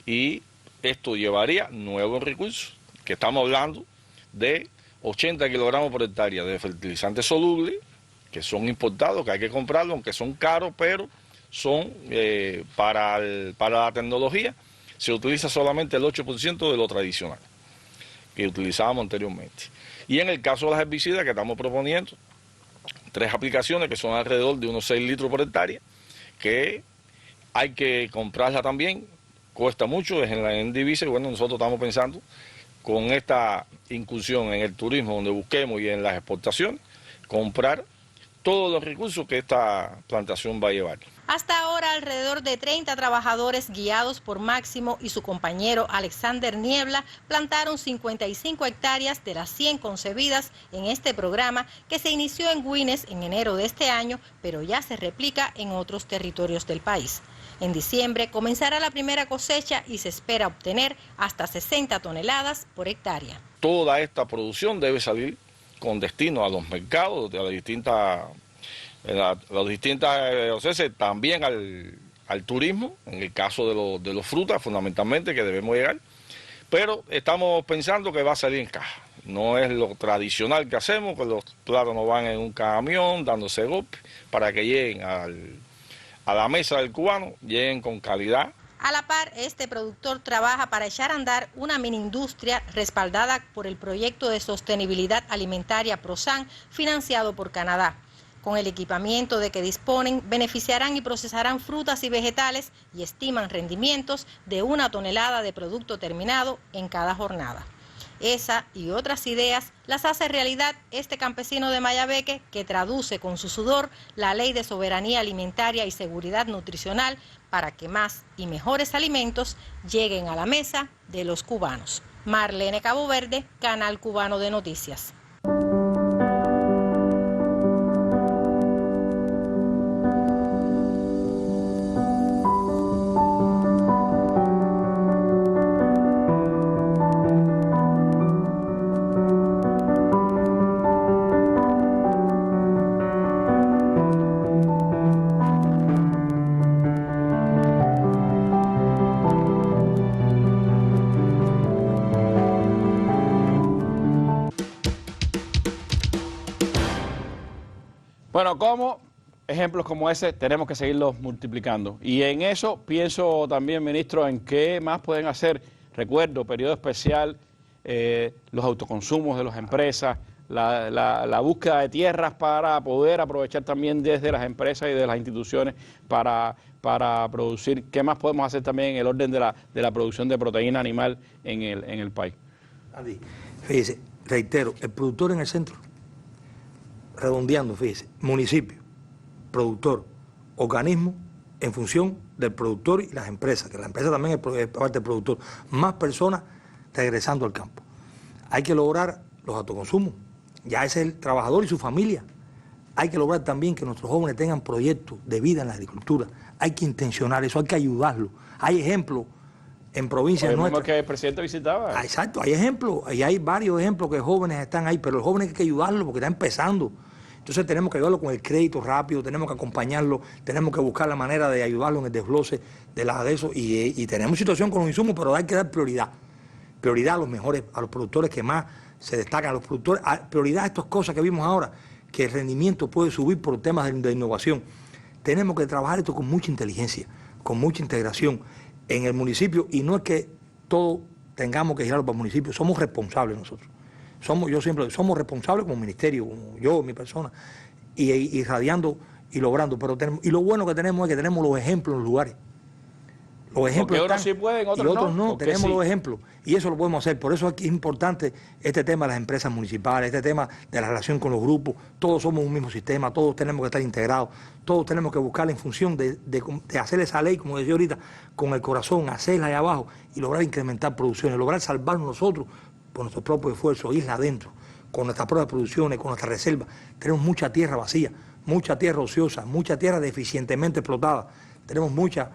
y esto llevaría nuevos recursos, que estamos hablando de 80 kilogramos por hectárea de fertilizantes solubles, que son importados, que hay que comprarlos, aunque son caros, pero son para la tecnología, se utiliza solamente el 8% de lo tradicional que utilizábamos anteriormente. Y en el caso de las herbicidas que estamos proponiendo, 3 aplicaciones que son alrededor de unos 6 litros por hectárea, que hay que comprarla también, cuesta mucho, es en divisa, y bueno, nosotros estamos pensando con esta incursión en el turismo donde busquemos y en las exportaciones, comprar todos los recursos que esta plantación va a llevar. Hasta ahora, alrededor de 30 trabajadores guiados por Máximo y su compañero Alexander Niebla plantaron 55 hectáreas de las 100 concebidas en este programa que se inició en Güines en enero de este año, pero ya se replica en otros territorios del país. En diciembre comenzará la primera cosecha y se espera obtener hasta 60 toneladas por hectárea. Toda esta producción debe salir con destino a los mercados, a las distintas, también al turismo, en el caso de los frutas fundamentalmente que debemos llegar, pero estamos pensando que va a salir en caja. No es lo tradicional que hacemos, que los plátanos van en un camión dándose golpe para que lleguen a la mesa del cubano, lleguen con calidad. A la par, este productor trabaja para echar a andar una mini industria respaldada por el proyecto de sostenibilidad alimentaria PROSAN, financiado por Canadá. Con el equipamiento de que disponen, beneficiarán y procesarán frutas y vegetales y estiman rendimientos de 1 tonelada de producto terminado en cada jornada. Esa y otras ideas las hace realidad este campesino de Mayabeque, que traduce con su sudor la Ley de Soberanía Alimentaria y Seguridad Nutricional para que más y mejores alimentos lleguen a la mesa de los cubanos. Marlene Cabo Verde, Canal Cubano de Noticias. Bueno, como ejemplos como ese tenemos que seguirlos multiplicando. Y en eso pienso también, ministro, en qué más pueden hacer. Recuerdo, periodo especial, los autoconsumos de las empresas, la búsqueda de tierras para poder aprovechar también desde las empresas y de las instituciones para producir. ¿Qué más podemos hacer también en el orden de la producción de proteína animal en el país? Andy, fíjese, reitero, el productor en el centro. redondeando, fíjese, municipio, productor, organismo, en función del productor y las empresas, que la empresa también es parte del productor, más personas regresando al campo. Hay que lograr los autoconsumos, ya ese es el trabajador y su familia. Hay que lograr también que nuestros jóvenes tengan proyectos de vida en la agricultura. Hay que intencionar eso, hay que ayudarlos. Hay ejemplos en provincias nuestras. Que el presidente visitaba. Ah, exacto, hay ejemplos, y hay varios ejemplos que jóvenes están ahí, pero los jóvenes hay que ayudarlos porque están empezando. Entonces tenemos que ayudarlo con el crédito rápido, tenemos que acompañarlo, tenemos que buscar la manera de ayudarlo en el desglose de eso. Y tenemos situación con los insumos, pero hay que dar prioridad. Prioridad a los mejores, a los productores que más se destacan, a los productores, prioridad a estas cosas que vimos ahora, que el rendimiento puede subir por temas de innovación. Tenemos que trabajar esto con mucha inteligencia, con mucha integración en el municipio, y no es que todo tengamos que girarlo para el municipio, somos responsables nosotros. Yo siempre somos responsables como ministerio, como yo, mi persona, y irradiando y logrando. Y lo bueno que tenemos es que tenemos los ejemplos en los lugares. Los ejemplos porque unos sí pueden, otros no. Tenemos los ejemplos y eso lo podemos hacer. Por eso es importante este tema de las empresas municipales, este tema de la relación con los grupos. Todos somos un mismo sistema, todos tenemos que estar integrados, todos tenemos que buscar en función de hacer esa ley, como decía ahorita, con el corazón, hacerla ahí abajo y lograr incrementar producciones, lograr salvarnos nosotros por nuestro propio esfuerzo, isla adentro, con nuestras propias producciones, con nuestras reservas. Tenemos mucha tierra vacía, mucha tierra ociosa, mucha tierra deficientemente explotada. Tenemos mucha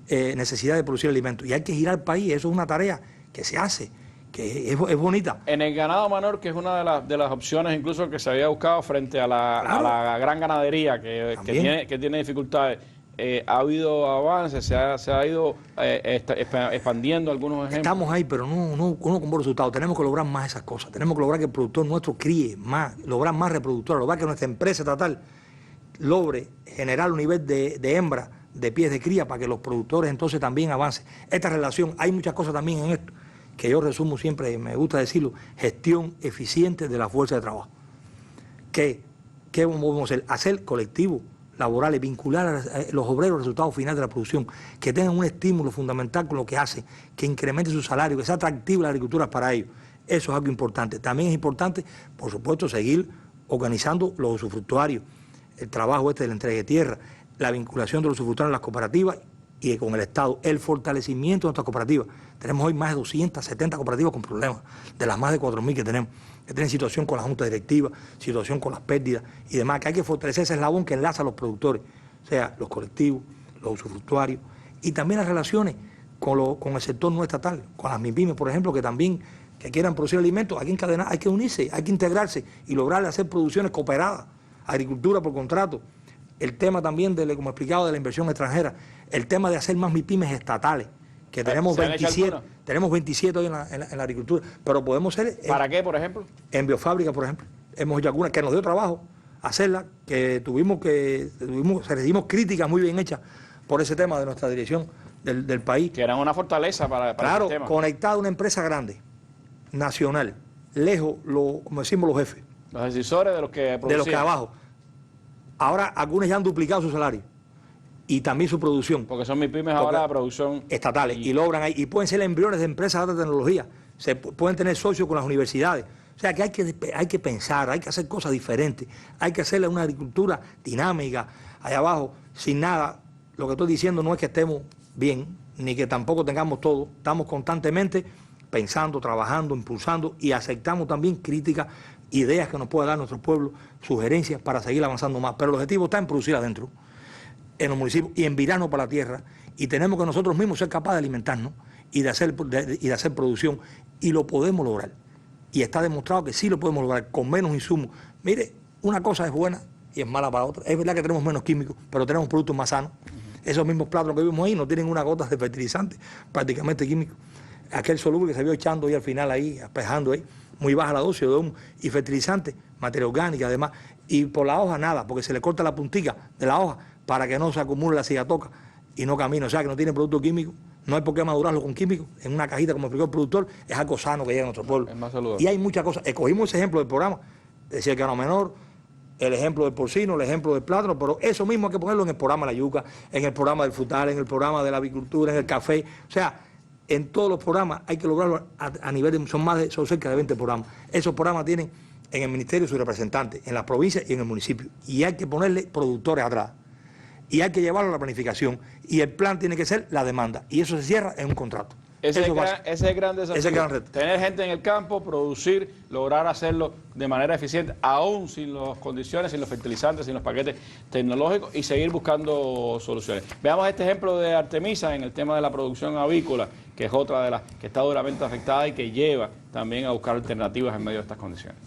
necesidad de producir alimentos y hay que girar el país. Eso es una tarea que se hace, que es bonita. En el ganado menor, que es una de las opciones incluso que se había buscado frente a la gran ganadería que tiene dificultades, ha habido avances, se ha ido expandiendo algunos ejemplos. Estamos ahí, pero no con buenos resultados. Tenemos que lograr más esas cosas. Tenemos que lograr que el productor nuestro críe más, lograr más reproductores, lograr que nuestra empresa estatal logre generar un nivel de hembra, de pies de cría, para que los productores entonces también avancen. Esta relación, hay muchas cosas también en esto, que yo resumo siempre, me gusta decirlo, gestión eficiente de la fuerza de trabajo. ¿Qué podemos hacer? Hacer colectivos laborales, vincular a los obreros al resultado final de la producción, que tengan un estímulo fundamental con lo que hacen, que incremente su salario, que sea atractiva la agricultura para ellos. Eso es algo importante. También es importante, por supuesto, seguir organizando los usufructuarios, el trabajo de la entrega de tierra, la vinculación de los usufructuarios en las cooperativas y con el Estado, el fortalecimiento de nuestras cooperativas. Tenemos hoy más de 270 cooperativas con problemas, de las más de 4.000 que tienen situación con la junta directiva, situación con las pérdidas y demás, que hay que fortalecer ese eslabón que enlaza a los productores, o sea, los colectivos, los usufructuarios, y también las relaciones con el sector no estatal, con las MIPYMES, por ejemplo, que también quieran producir alimentos, hay que encadenar, hay que unirse, hay que integrarse y lograr hacer producciones cooperadas, agricultura por contrato. El tema también, como explicado, de la inversión extranjera, el tema de hacer más MIPYMES estatales, que tenemos 27 hoy en la agricultura, pero podemos ser... ¿Para qué, por ejemplo? En biofábrica, por ejemplo. Hemos hecho algunas que nos dio trabajo hacerla, que recibimos críticas muy bien hechas por ese tema de nuestra dirección del país. Que eran una fortaleza para el sistema. Claro, conectada a una empresa grande, nacional, lejos, como decimos los jefes. Los decisores de los que producían. De los que abajo. Ahora algunos ya han duplicado su salario y también su producción. Porque son MIPYMES ahora de producción estatales y logran ahí. Y pueden ser embriones de empresas de alta tecnología. Pueden tener socios con las universidades. O sea que hay que pensar, hay que hacer cosas diferentes. Hay que hacerle una agricultura dinámica allá abajo, sin nada. Lo que estoy diciendo no es que estemos bien, ni que tampoco tengamos todo. Estamos constantemente pensando, trabajando, impulsando y aceptamos también críticas, ideas que nos pueda dar nuestro pueblo, sugerencias para seguir avanzando más. Pero el objetivo está en producir adentro, en los municipios y en virarnos para la tierra. Y tenemos que nosotros mismos ser capaces de alimentarnos y de hacer producción. Y lo podemos lograr. Y está demostrado que sí lo podemos lograr con menos insumos. Mire, una cosa es buena y es mala para otra. Es verdad que tenemos menos químicos, pero tenemos productos más sanos. Esos mismos plátanos que vimos ahí no tienen una gota de fertilizante, prácticamente químico. Aquel soluble que se vio echando ahí al final, ahí, espejando ahí, muy baja la dosis de humo y fertilizante, materia orgánica además, y por la hoja nada, porque se le corta la puntica de la hoja para que no se acumule la cigatoca y no camine, o sea que no tiene producto químico, no hay por qué madurarlo con químicos, en una cajita como explicó el productor, es algo sano que llega a nuestro pueblo. Es más saludable. Y hay muchas cosas, escogimos ese ejemplo del programa, decía que era menor, el ejemplo del porcino, el ejemplo del plátano, pero eso mismo hay que ponerlo en el programa de la yuca, en el programa del frutal, en el programa de la avicultura, en el café, o sea, en todos los programas hay que lograrlo a nivel de, son cerca de 20 programas. Esos programas tienen en el ministerio su representante, en las provincias y en el municipio. Y hay que ponerle productores atrás. Y hay que llevarlo a la planificación. Y el plan tiene que ser la demanda. Y eso se cierra en un contrato. Ese es el gran desafío. Ese es el gran reto. Tener gente en el campo, producir, lograr hacerlo de manera eficiente, aún sin las condiciones, sin los fertilizantes, sin los paquetes tecnológicos, y seguir buscando soluciones. Veamos este ejemplo de Artemisa en el tema de la producción avícola, que es otra de las que está duramente afectada y que lleva también a buscar alternativas en medio de estas condiciones.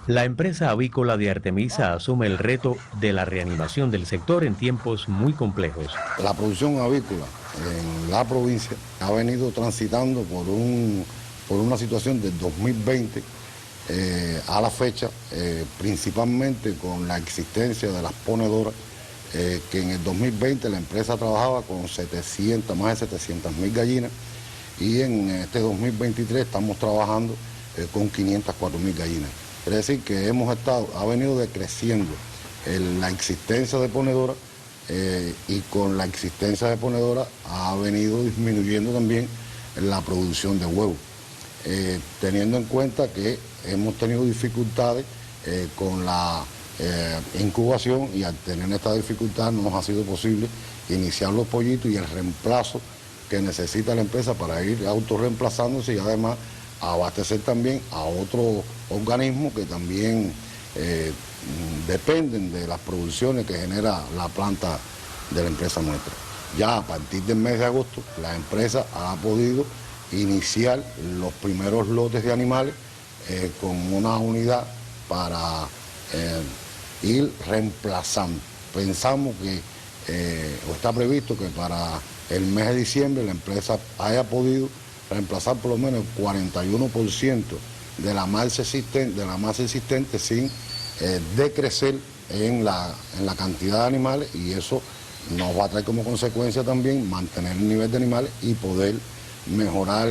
La empresa avícola de Artemisa asume el reto de la reanimación del sector en tiempos muy complejos. La producción avícola en la provincia ha venido transitando por una situación del 2020 a la fecha, principalmente con la existencia de las ponedoras, que en el 2020 la empresa trabajaba con más de 700.000 gallinas, y en este 2023 estamos trabajando con 504.000 gallinas. Es decir, que ha venido decreciendo la existencia de ponedoras, y con la existencia de ponedoras ha venido disminuyendo también la producción de huevos. Teniendo en cuenta que hemos tenido dificultades con la incubación, y al tener esta dificultad no nos ha sido posible iniciar los pollitos y el reemplazo que necesita la empresa para ir autorreemplazándose, y además abastecer también a otros organismos que también dependen de las producciones que genera la planta de la empresa nuestra. Ya a partir del mes de agosto la empresa ha podido iniciar los primeros lotes de animales con una unidad para ir reemplazando. Pensamos que, o está previsto que para el mes de diciembre la empresa haya podido reemplazar por lo menos el 41% de la masa existente sin decrecer en la cantidad de animales, y eso nos va a traer como consecuencia también mantener el nivel de animales y poder mejorar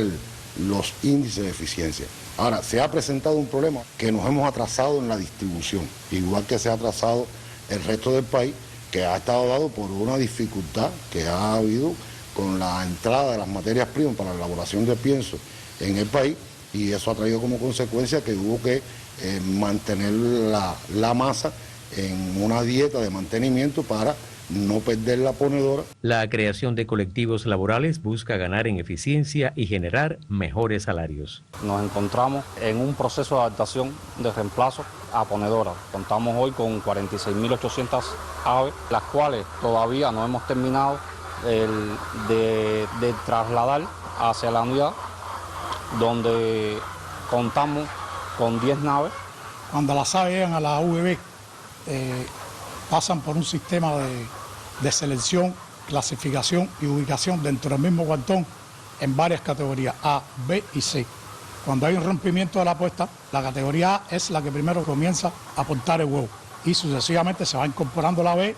los índices de eficiencia. Ahora, se ha presentado un problema que nos hemos atrasado en la distribución, igual que se ha atrasado el resto del país, que ha estado dado por una dificultad que ha habido con la entrada de las materias primas para la elaboración de pienso en el país, y eso ha traído como consecuencia que hubo que mantener la masa en una dieta de mantenimiento para no perder la ponedora. La creación de colectivos laborales busca ganar en eficiencia y generar mejores salarios. Nos encontramos en un proceso de adaptación de reemplazo a ponedora. Contamos hoy con 46.800 aves, las cuales todavía no hemos terminado de trasladar hacia la unidad, donde contamos con 10 naves. Cuando las aves llegan a la UVB, pasan por un sistema de selección, clasificación y ubicación dentro del mismo guantón en varias categorías A, B y C. Cuando hay un rompimiento de la puesta, la categoría A es la que primero comienza a aportar el huevo, y sucesivamente se va incorporando la B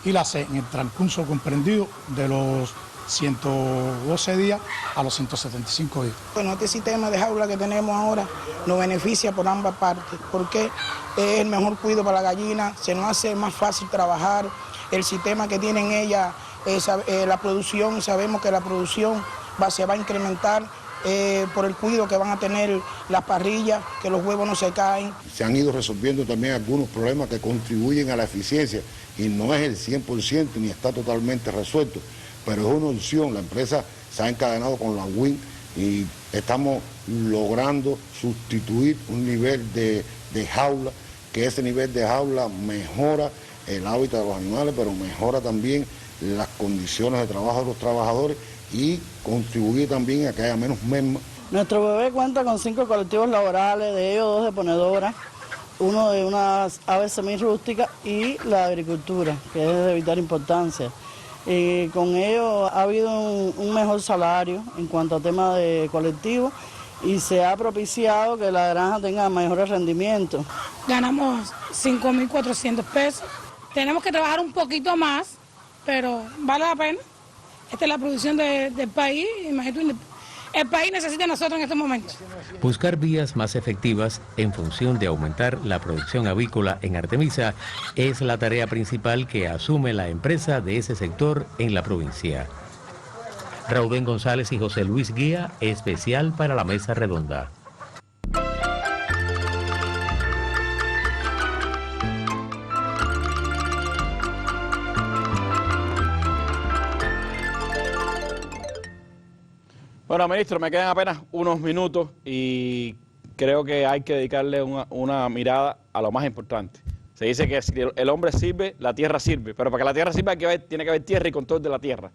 y la C en el transcurso comprendido de los 112 días a los 175 días. Bueno, este sistema de jaula que tenemos ahora nos beneficia por ambas partes, porque es el mejor cuidado para la gallina, se nos hace más fácil trabajar, el sistema que tienen ellas, la producción, sabemos que la producción se va a incrementar por el cuidado que van a tener las parrillas, que los huevos no se caen. Se han ido resolviendo también algunos problemas que contribuyen a la eficiencia, y no es el 100% ni está totalmente resuelto, pero es una opción. La empresa se ha encadenado con la WIN y estamos logrando sustituir un nivel de jaula, que ese nivel de jaula mejora el hábitat de los animales, pero mejora también las condiciones de trabajo de los trabajadores y contribuye también a que haya menos merma. Nuestro bebé cuenta con 5 colectivos laborales, de ellos 2 de ponedoras, uno de unas aves semirrústicas y la agricultura, que es de vital importancia. Con ello ha habido un mejor salario en cuanto a tema de colectivo, y se ha propiciado que la granja tenga mejores rendimientos. Ganamos 5.400 pesos. Tenemos que trabajar un poquito más, pero vale la pena. Esta es la producción del país. Imagínate, el país necesita a nosotros en este momento. Buscar vías más efectivas en función de aumentar la producción avícola en Artemisa es la tarea principal que asume la empresa de ese sector en la provincia. Raúl González y José Luis Guía, especial para la Mesa Redonda. Bueno, ministro, me quedan apenas unos minutos y creo que hay que dedicarle una mirada a lo más importante. Se dice que si el hombre sirve, la tierra sirve, pero para que la tierra sirva tiene que haber tierra y control de la tierra.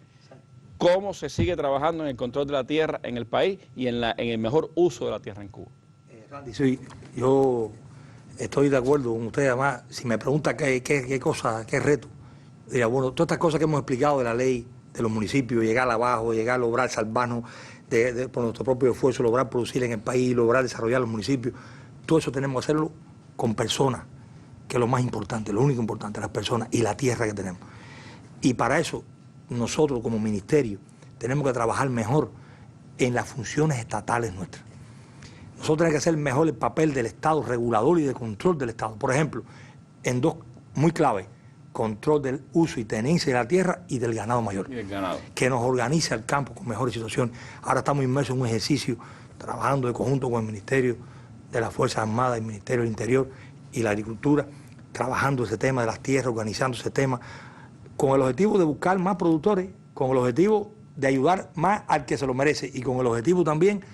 ¿Cómo se sigue trabajando en el control de la tierra en el país y en el mejor uso de la tierra en Cuba? Randy, sí, yo estoy de acuerdo con usted. Además, si me pregunta qué cosa, qué reto, diría, bueno, todas estas cosas que hemos explicado de la ley, de los municipios, llegar abajo, llegar a lograr salvarnos por nuestro propio esfuerzo, lograr producir en el país, lograr desarrollar los municipios, todo eso tenemos que hacerlo con personas, que es lo más importante, lo único importante, las personas y la tierra que tenemos. Y para eso, nosotros como ministerio tenemos que trabajar mejor en las funciones estatales nuestras. Nosotros tenemos que hacer mejor el papel del Estado regulador y de control del Estado. Por ejemplo, en dos muy claves, control del uso y tenencia de la tierra y del ganado mayor. Y el ganado. Que nos organice el campo con mejores situaciones. Ahora estamos inmersos en un ejercicio, trabajando de conjunto con el Ministerio de las Fuerzas Armadas, el Ministerio del Interior y la Agricultura, trabajando ese tema de las tierras, organizando ese tema, con el objetivo de buscar más productores, con el objetivo de ayudar más al que se lo merece y con el objetivo también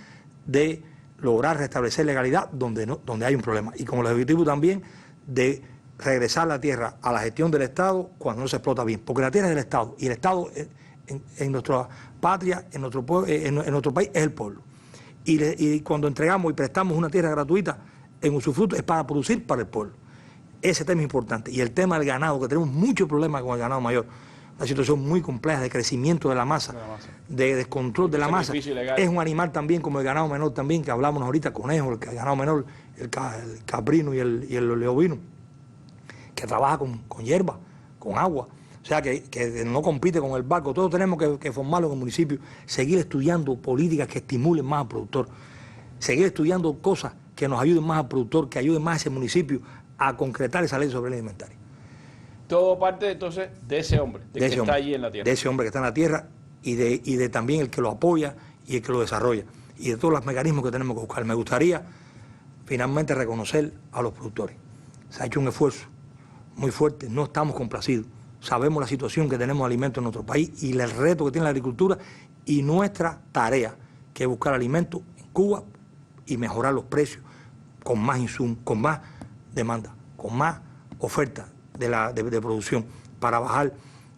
de lograr restablecer legalidad donde hay un problema y con el objetivo también de regresar la tierra a la gestión del Estado cuando no se explota bien, porque la tierra es del Estado y el Estado en nuestra patria, en nuestro país es el pueblo. Y cuando entregamos y prestamos una tierra gratuita en usufructo es para producir para el pueblo. Ese tema es importante. Y el tema del ganado, que tenemos muchos problemas con el ganado mayor, una situación muy compleja de crecimiento de la masa, de descontrol de la masa. Es un animal también como el ganado menor también, que hablamos ahorita, conejo, el ganado menor, el caprino y el leovino, que trabaja con hierba, con agua, o sea, que no compite con el barco. Todos tenemos que formarlo en el municipio, seguir estudiando políticas que estimulen más al productor, seguir estudiando cosas que nos ayuden más al productor, que ayuden más a ese municipio a concretar esa ley de soberanía alimentaria. Todo parte entonces de ese hombre, que está allí en la tierra. De ese hombre que está en la tierra y de también el que lo apoya y el que lo desarrolla, y de todos los mecanismos que tenemos que buscar. Me gustaría finalmente reconocer a los productores. Se ha hecho un esfuerzo muy fuerte, no estamos complacidos. Sabemos la situación que tenemos de alimentos en nuestro país y el reto que tiene la agricultura y nuestra tarea, que es buscar alimentos en Cuba y mejorar los precios con más insumos, con más demanda, con más oferta de producción, para bajar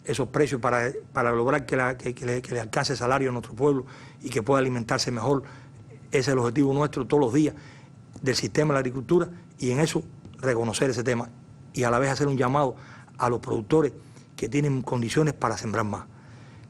esos precios, para lograr que le alcance el salario a nuestro pueblo y que pueda alimentarse mejor. Ese es el objetivo nuestro todos los días del sistema de la agricultura, y en eso reconocer ese tema y a la vez hacer un llamado a los productores que tienen condiciones para sembrar más,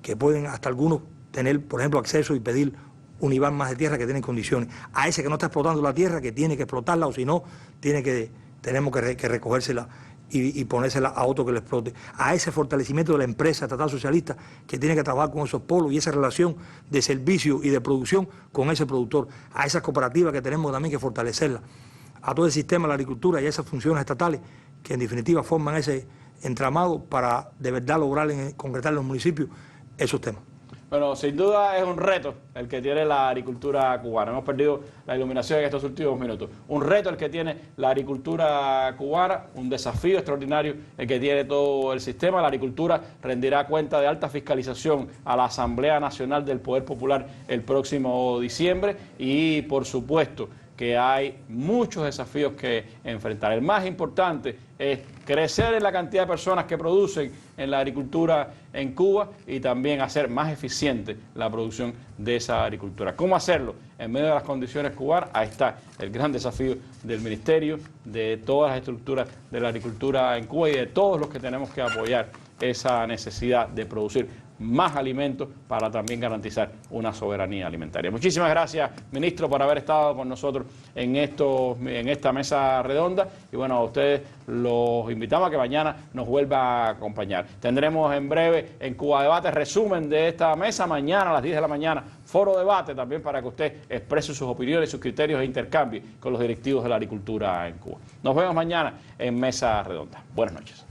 que pueden hasta algunos tener, por ejemplo, acceso y pedir un IBAN más de tierra, que tienen condiciones. A ese que no está explotando la tierra, que tiene que explotarla, o si no, tenemos que recogérsela y ponérsela a otro que le explote. A ese fortalecimiento de la empresa estatal socialista, que tiene que trabajar con esos polos y esa relación de servicio y de producción con ese productor. A esas cooperativas que tenemos también que fortalecerlas. A todo el sistema de la agricultura y a esas funciones estatales que en definitiva forman ese entramado para de verdad lograr concretar en los municipios esos temas. Bueno, sin duda es un reto el que tiene la agricultura cubana. Hemos perdido la iluminación en estos últimos minutos. Un reto el que tiene la agricultura cubana, un desafío extraordinario el que tiene todo el sistema. La agricultura rendirá cuenta de alta fiscalización a la Asamblea Nacional del Poder Popular el próximo diciembre y, por supuesto, que hay muchos desafíos que enfrentar. El más importante es crecer en la cantidad de personas que producen en la agricultura en Cuba y también hacer más eficiente la producción de esa agricultura. ¿Cómo hacerlo? En medio de las condiciones cubanas, ahí está el gran desafío del Ministerio, de todas las estructuras de la agricultura en Cuba y de todos los que tenemos que apoyar esa necesidad de producir más alimentos para también garantizar una soberanía alimentaria. Muchísimas gracias, ministro, por haber estado con nosotros en esta mesa redonda. Y bueno, a ustedes los invitamos a que mañana nos vuelva a acompañar. Tendremos en breve en Cuba Debate resumen de esta mesa. Mañana a las 10 de la mañana, foro debate también para que usted exprese sus opiniones, sus criterios e intercambie con los directivos de la agricultura en Cuba. Nos vemos mañana en Mesa Redonda. Buenas noches.